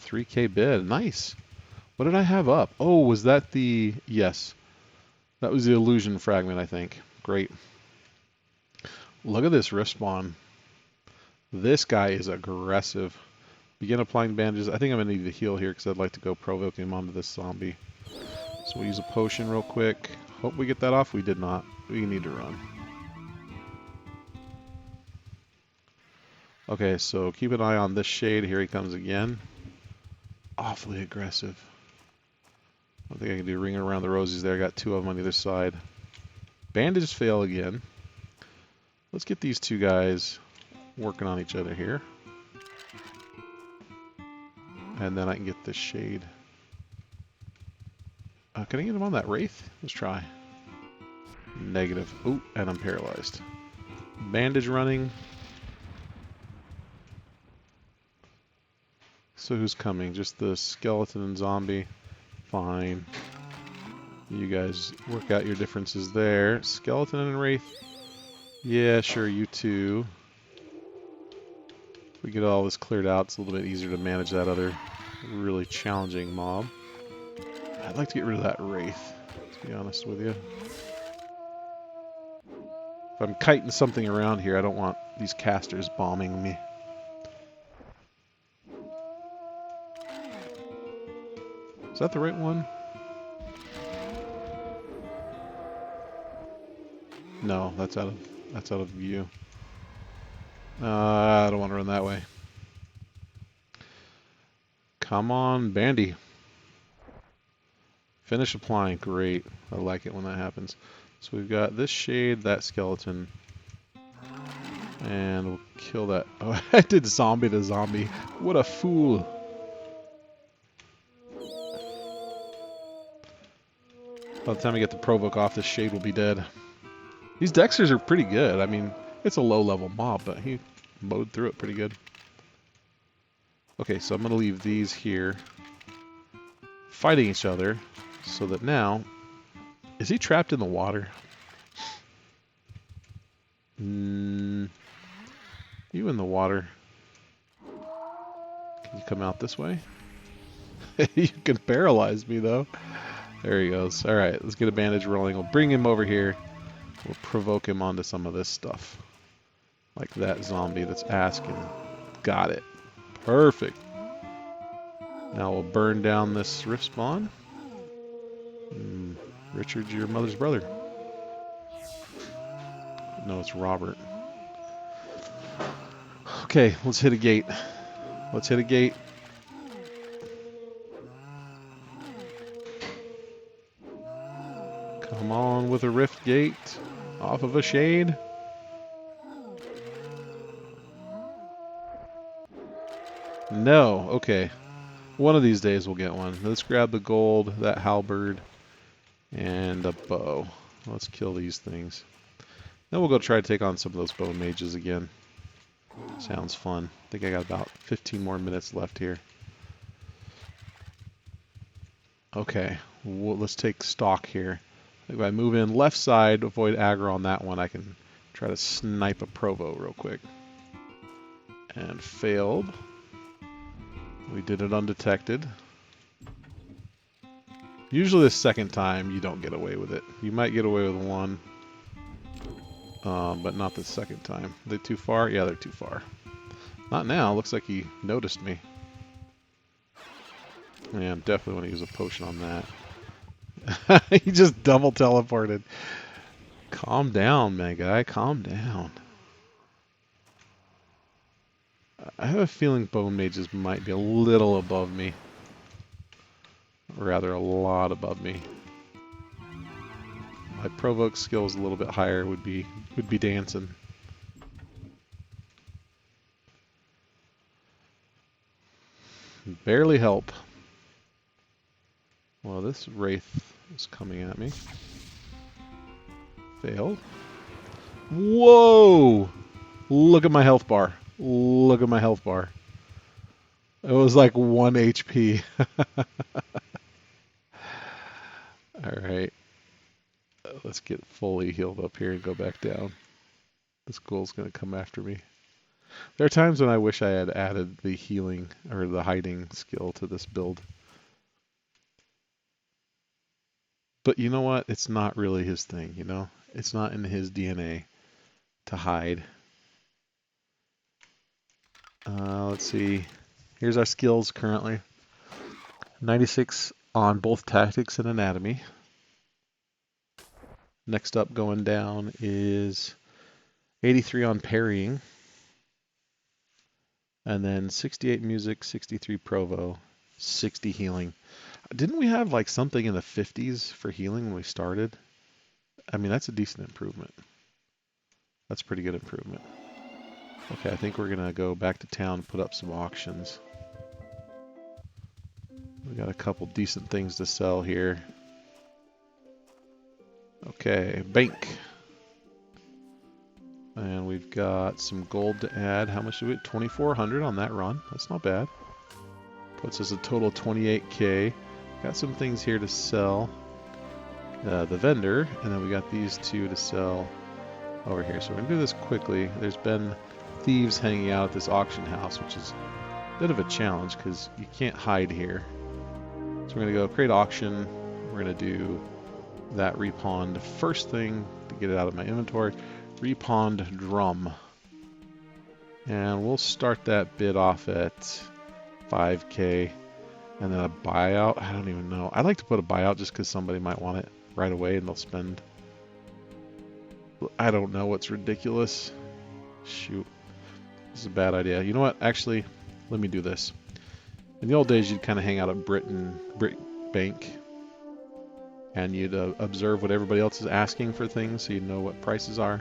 3K bid. Nice. What did I have up? Oh, was that the... Yes. That was the illusion fragment, I think. Great. Look at this rift spawn. This guy is aggressive. Begin applying bandages. I think I'm going to need to heal here because I'd like to go provoke him onto this zombie. So we'll use a potion real quick. Hope we get that off. We did not. We need to run. Okay, so keep an eye on this shade. Here he comes again. Awfully aggressive. I don't think I can do ring around the roses there. I got two of them on either side. Bandages fail again. Let's get these two guys working on each other here. And then I can get this shade. Can I get him on that wraith? Let's try. Negative. Ooh, and I'm paralyzed. Bandage running. So who's coming? Just the skeleton and zombie. Fine. You guys work out your differences there. Skeleton and wraith. Yeah, sure, you two. If we get all this cleared out, it's a little bit easier to manage that other really challenging mob. I'd like to get rid of that wraith, to be honest with you. If I'm kiting something around here, I don't want these casters bombing me. Is that the right one? No, that's out of view. I don't want to run that way. Come on, Bandy. Finish applying. Great. I like it when that happens. So we've got this shade, that skeleton. And we'll kill that. Oh, I did zombie to zombie. What a fool. By the time I get the provoke off, this shade will be dead. These dexters are pretty good. I mean, it's a low-level mob, but he mowed through it pretty good. Okay, so I'm going to leave these here fighting each other so that now... Is he trapped in the water? You in the water. Can you come out this way? You can paralyze me, though. There he goes. Alright, let's get a bandage rolling. We'll bring him over here. We'll provoke him onto some of this stuff. Like that zombie that's asking. Got it. Perfect. Now we'll burn down this rift spawn. Richard's your mother's brother. No, it's Robert. Okay, let's hit a gate. Let's hit a gate. Come on with a rift gate. Off of a shade. No, okay. One of these days we'll get one. Let's grab the gold, that halberd, and a bow. Let's kill these things. Then we'll go try to take on some of those bow mages again. Sounds fun. I think I got about 15 more minutes left here. Okay, let's take stock here. If I move in left side, avoid aggro on that one, I can try to snipe a provo real quick. And failed. We did it undetected. Usually the second time you don't get away with it. You might get away with one, but not the second time. Are they too far? Yeah, they're too far. Not now. Looks like he noticed me. Yeah, definitely want to use a potion on that. He just double teleported. Calm down, my guy. Calm down. I have a feeling bone mages might be a little above me. Or rather, a lot above me. My provoke skills a little bit higher would be dancing. Barely help. Well, this wraith is coming at me. Failed. Whoa! Look at my health bar. Look at my health bar. It was like 1 HP. Alright. Let's get fully healed up here and go back down. This ghoul's going to come after me. There are times when I wish I had added the healing or the hiding skill to this build. But you know what? It's not really his thing, you know? It's not in his DNA to hide. Let's see. Here's our skills currently. 96 on both tactics and anatomy. Next up going down is 83 on parrying. And then 68 music, 63 provo, 60 healing. Didn't we have like something in the 50s for healing when we started? I mean, that's a decent improvement. That's a pretty good improvement. Okay, I think we're going to go back to town and put up some auctions. We got a couple decent things to sell here. Okay, bank. And we've got some gold to add. How much do we? 2,400 on that run. That's not bad. Puts us a total of 28k. Got some things here to sell. The vendor, and then we got these two to sell over here. So we're going to do this quickly. There's been thieves hanging out at this auction house, which is a bit of a challenge because you can't hide here. So we're going to go create auction. We're going to do that repawned first thing to get it out of my inventory. Repawned drum. And we'll start that bid off at 5k. And then a buyout, I don't even know. I'd like to put a buyout just because somebody might want it right away and they'll spend. I don't know what's ridiculous. Shoot. This is a bad idea. You know what? Actually, let me do this. In the old days, you'd kind of hang out at Brit Bank. And you'd observe what everybody else is asking for things so you know what prices are.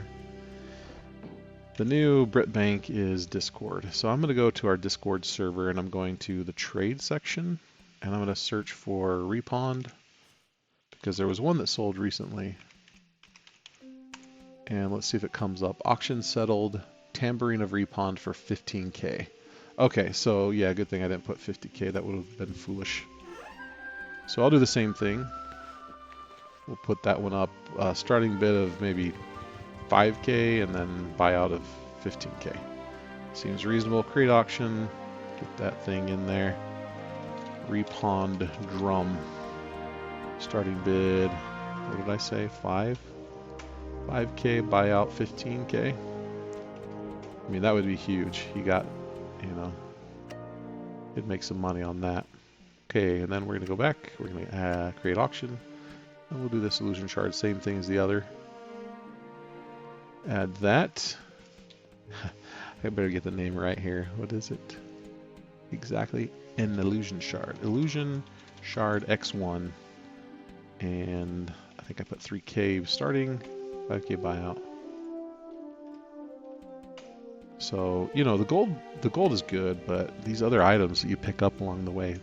The new Brit Bank is Discord. So I'm going to go to our Discord server and I'm going to the trade section and I'm going to search for repawned because there was one that sold recently. And let's see if it comes up. Auction settled, tambourine of repawned for 15k. Okay, so yeah, good thing I didn't put 50k. That would have been foolish. So I'll do the same thing. We'll put that one up. Starting bid of maybe 5k and then buyout of 15k. Seems reasonable. Create auction. Get that thing in there. Repawned drum. Starting bid. What did I say? 5? 5k, buyout 15k. I mean, that would be huge. You got, you know, it'd make some money on that. Okay, and then we're going to go back. We're going to create auction. And we'll do this illusion shard. Same thing as the other. Add that. I better get the name right here. What is it? Exactly. An illusion shard. Illusion shard X1. And I think I put 3k starting, 5k buyout. So, you know, the gold is good, but these other items that you pick up along the way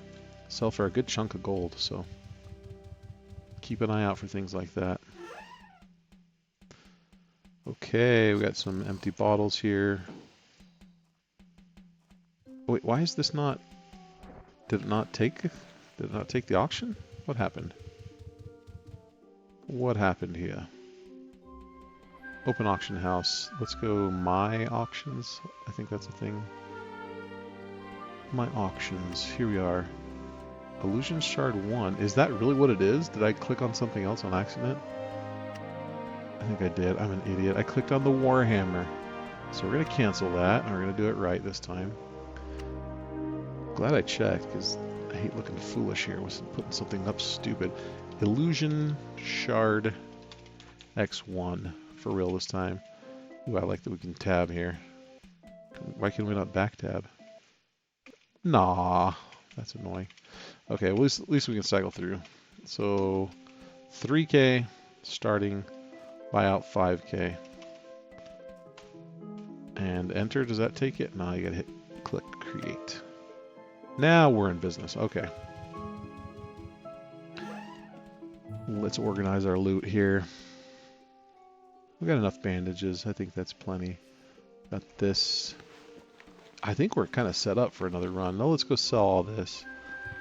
sell for a good chunk of gold, so keep an eye out for things like that. Okay, we got some empty bottles here. Wait, why is this not... Did it not take the auction? What happened? What happened here? Open auction house. Let's go my auctions. I think that's a thing. My auctions. Here we are. Illusion Shard 1. Is that really what it is? Did I click on something else on accident? I think I did. I'm an idiot. I clicked on the Warhammer. So we're going to cancel that, and we're going to do it right this time. Glad I checked, because I hate looking foolish here with putting something up stupid. Illusion Shard X1 for real this time. Ooh, I like that we can tab here. Why can we not back tab? Nah, that's annoying. Okay, well, at least we can cycle through. So 3K starting, buy out 5K. And enter, does that take it? No, you gotta click create. Now we're in business, okay. Let's organize our loot here. We've got enough bandages, I think that's plenty. Got this. I think we're kind of set up for another run. No, let's go sell all this.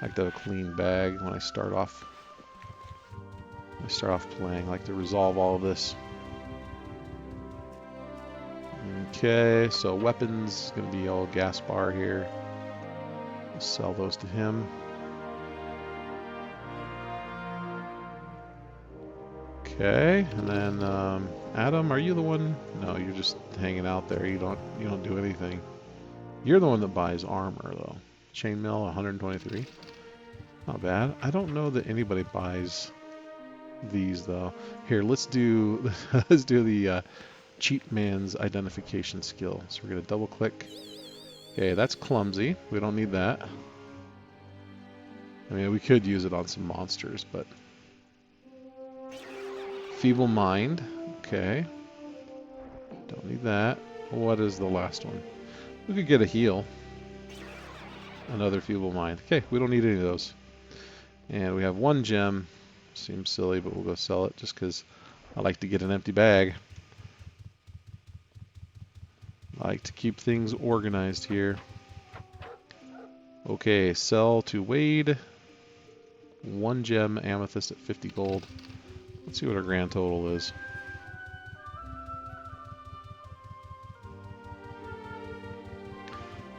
I like to have a clean bag when I start off. Playing. I like to resolve all of this. Okay, so weapons is going to be all gas bar here. We'll sell those to him. Okay, and then Adam, are you the one? No, you're just hanging out there. You don't do anything. You're the one that buys armor though. Chainmail 123. Not bad. I don't know that anybody buys these though. Here, let's do the cheat man's identification skill. So we're gonna double click. Okay, that's clumsy. We don't need that. I mean, we could use it on some monsters, but feeble mind. Okay. Don't need that. What is the last one? We could get a heal. Another feeble mind. Okay, we don't need any of those. And we have one gem. Seems silly, but we'll go sell it just because I like to get an empty bag. I like to keep things organized here. Okay, sell to Wade. 1 gem amethyst at 50 gold. Let's see what our grand total is.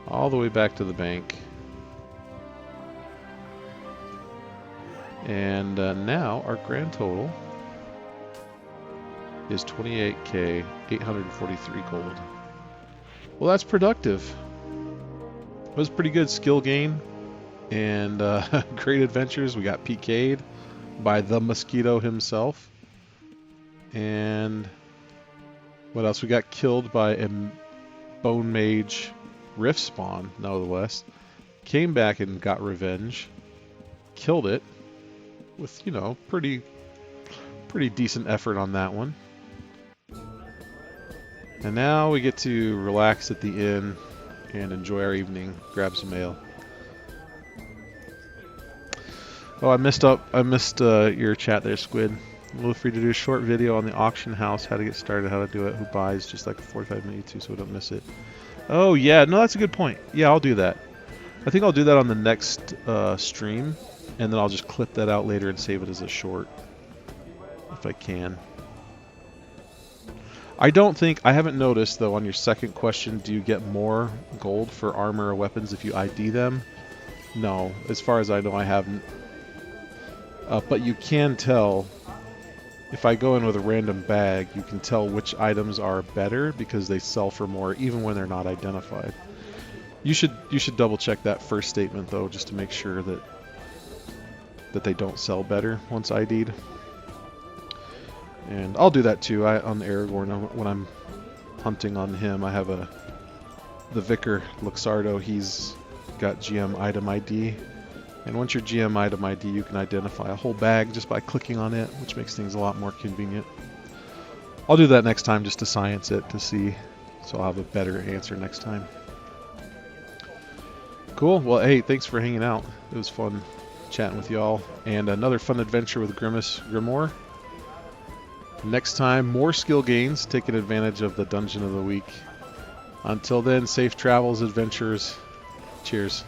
All the way back to the bank. And now our grand total is 28k, 843 gold. Well, that's productive. It was pretty good skill gain and great adventures. We got PK'd by the Mosquito himself. And what else? We got killed by a bone mage riftspawn, nonetheless. Came back and got revenge. Killed it with, you know, pretty decent effort on that one. And now we get to relax at the inn and enjoy our evening, grab some ale. Oh, I missed your chat there, Squid. Feel free to do a short video on the auction house, how to get started, how to do it, who buys, just like a 45-minute YouTube so we don't miss it. Oh yeah, no, that's a good point. Yeah, I'll do that. I think I'll do that on the next stream, and then I'll just clip that out later and save it as a short, if I can. I haven't noticed though on your second question, do you get more gold for armor or weapons if you ID them? No, as far as I know I haven't. But you can tell, if I go in with a random bag, you can tell which items are better because they sell for more even when they're not identified. You should double check that first statement though, just to make sure that they don't sell better once ID'd. And I'll do that too. On Aragorn, when I'm hunting on him, I have the Vicar Luxardo. He's got GM item ID, and once you're GM item ID, you can identify a whole bag just by clicking on it, which makes things a lot more convenient. I'll do that next time just to science it to see, so I'll have a better answer next time. Cool. Well, hey, thanks for hanging out. It was fun chatting with y'all, and another fun adventure with Grimace Grimoire. Next time, more skill gains, taking advantage of the Dungeon of the Week. Until then, safe travels, adventures. Cheers.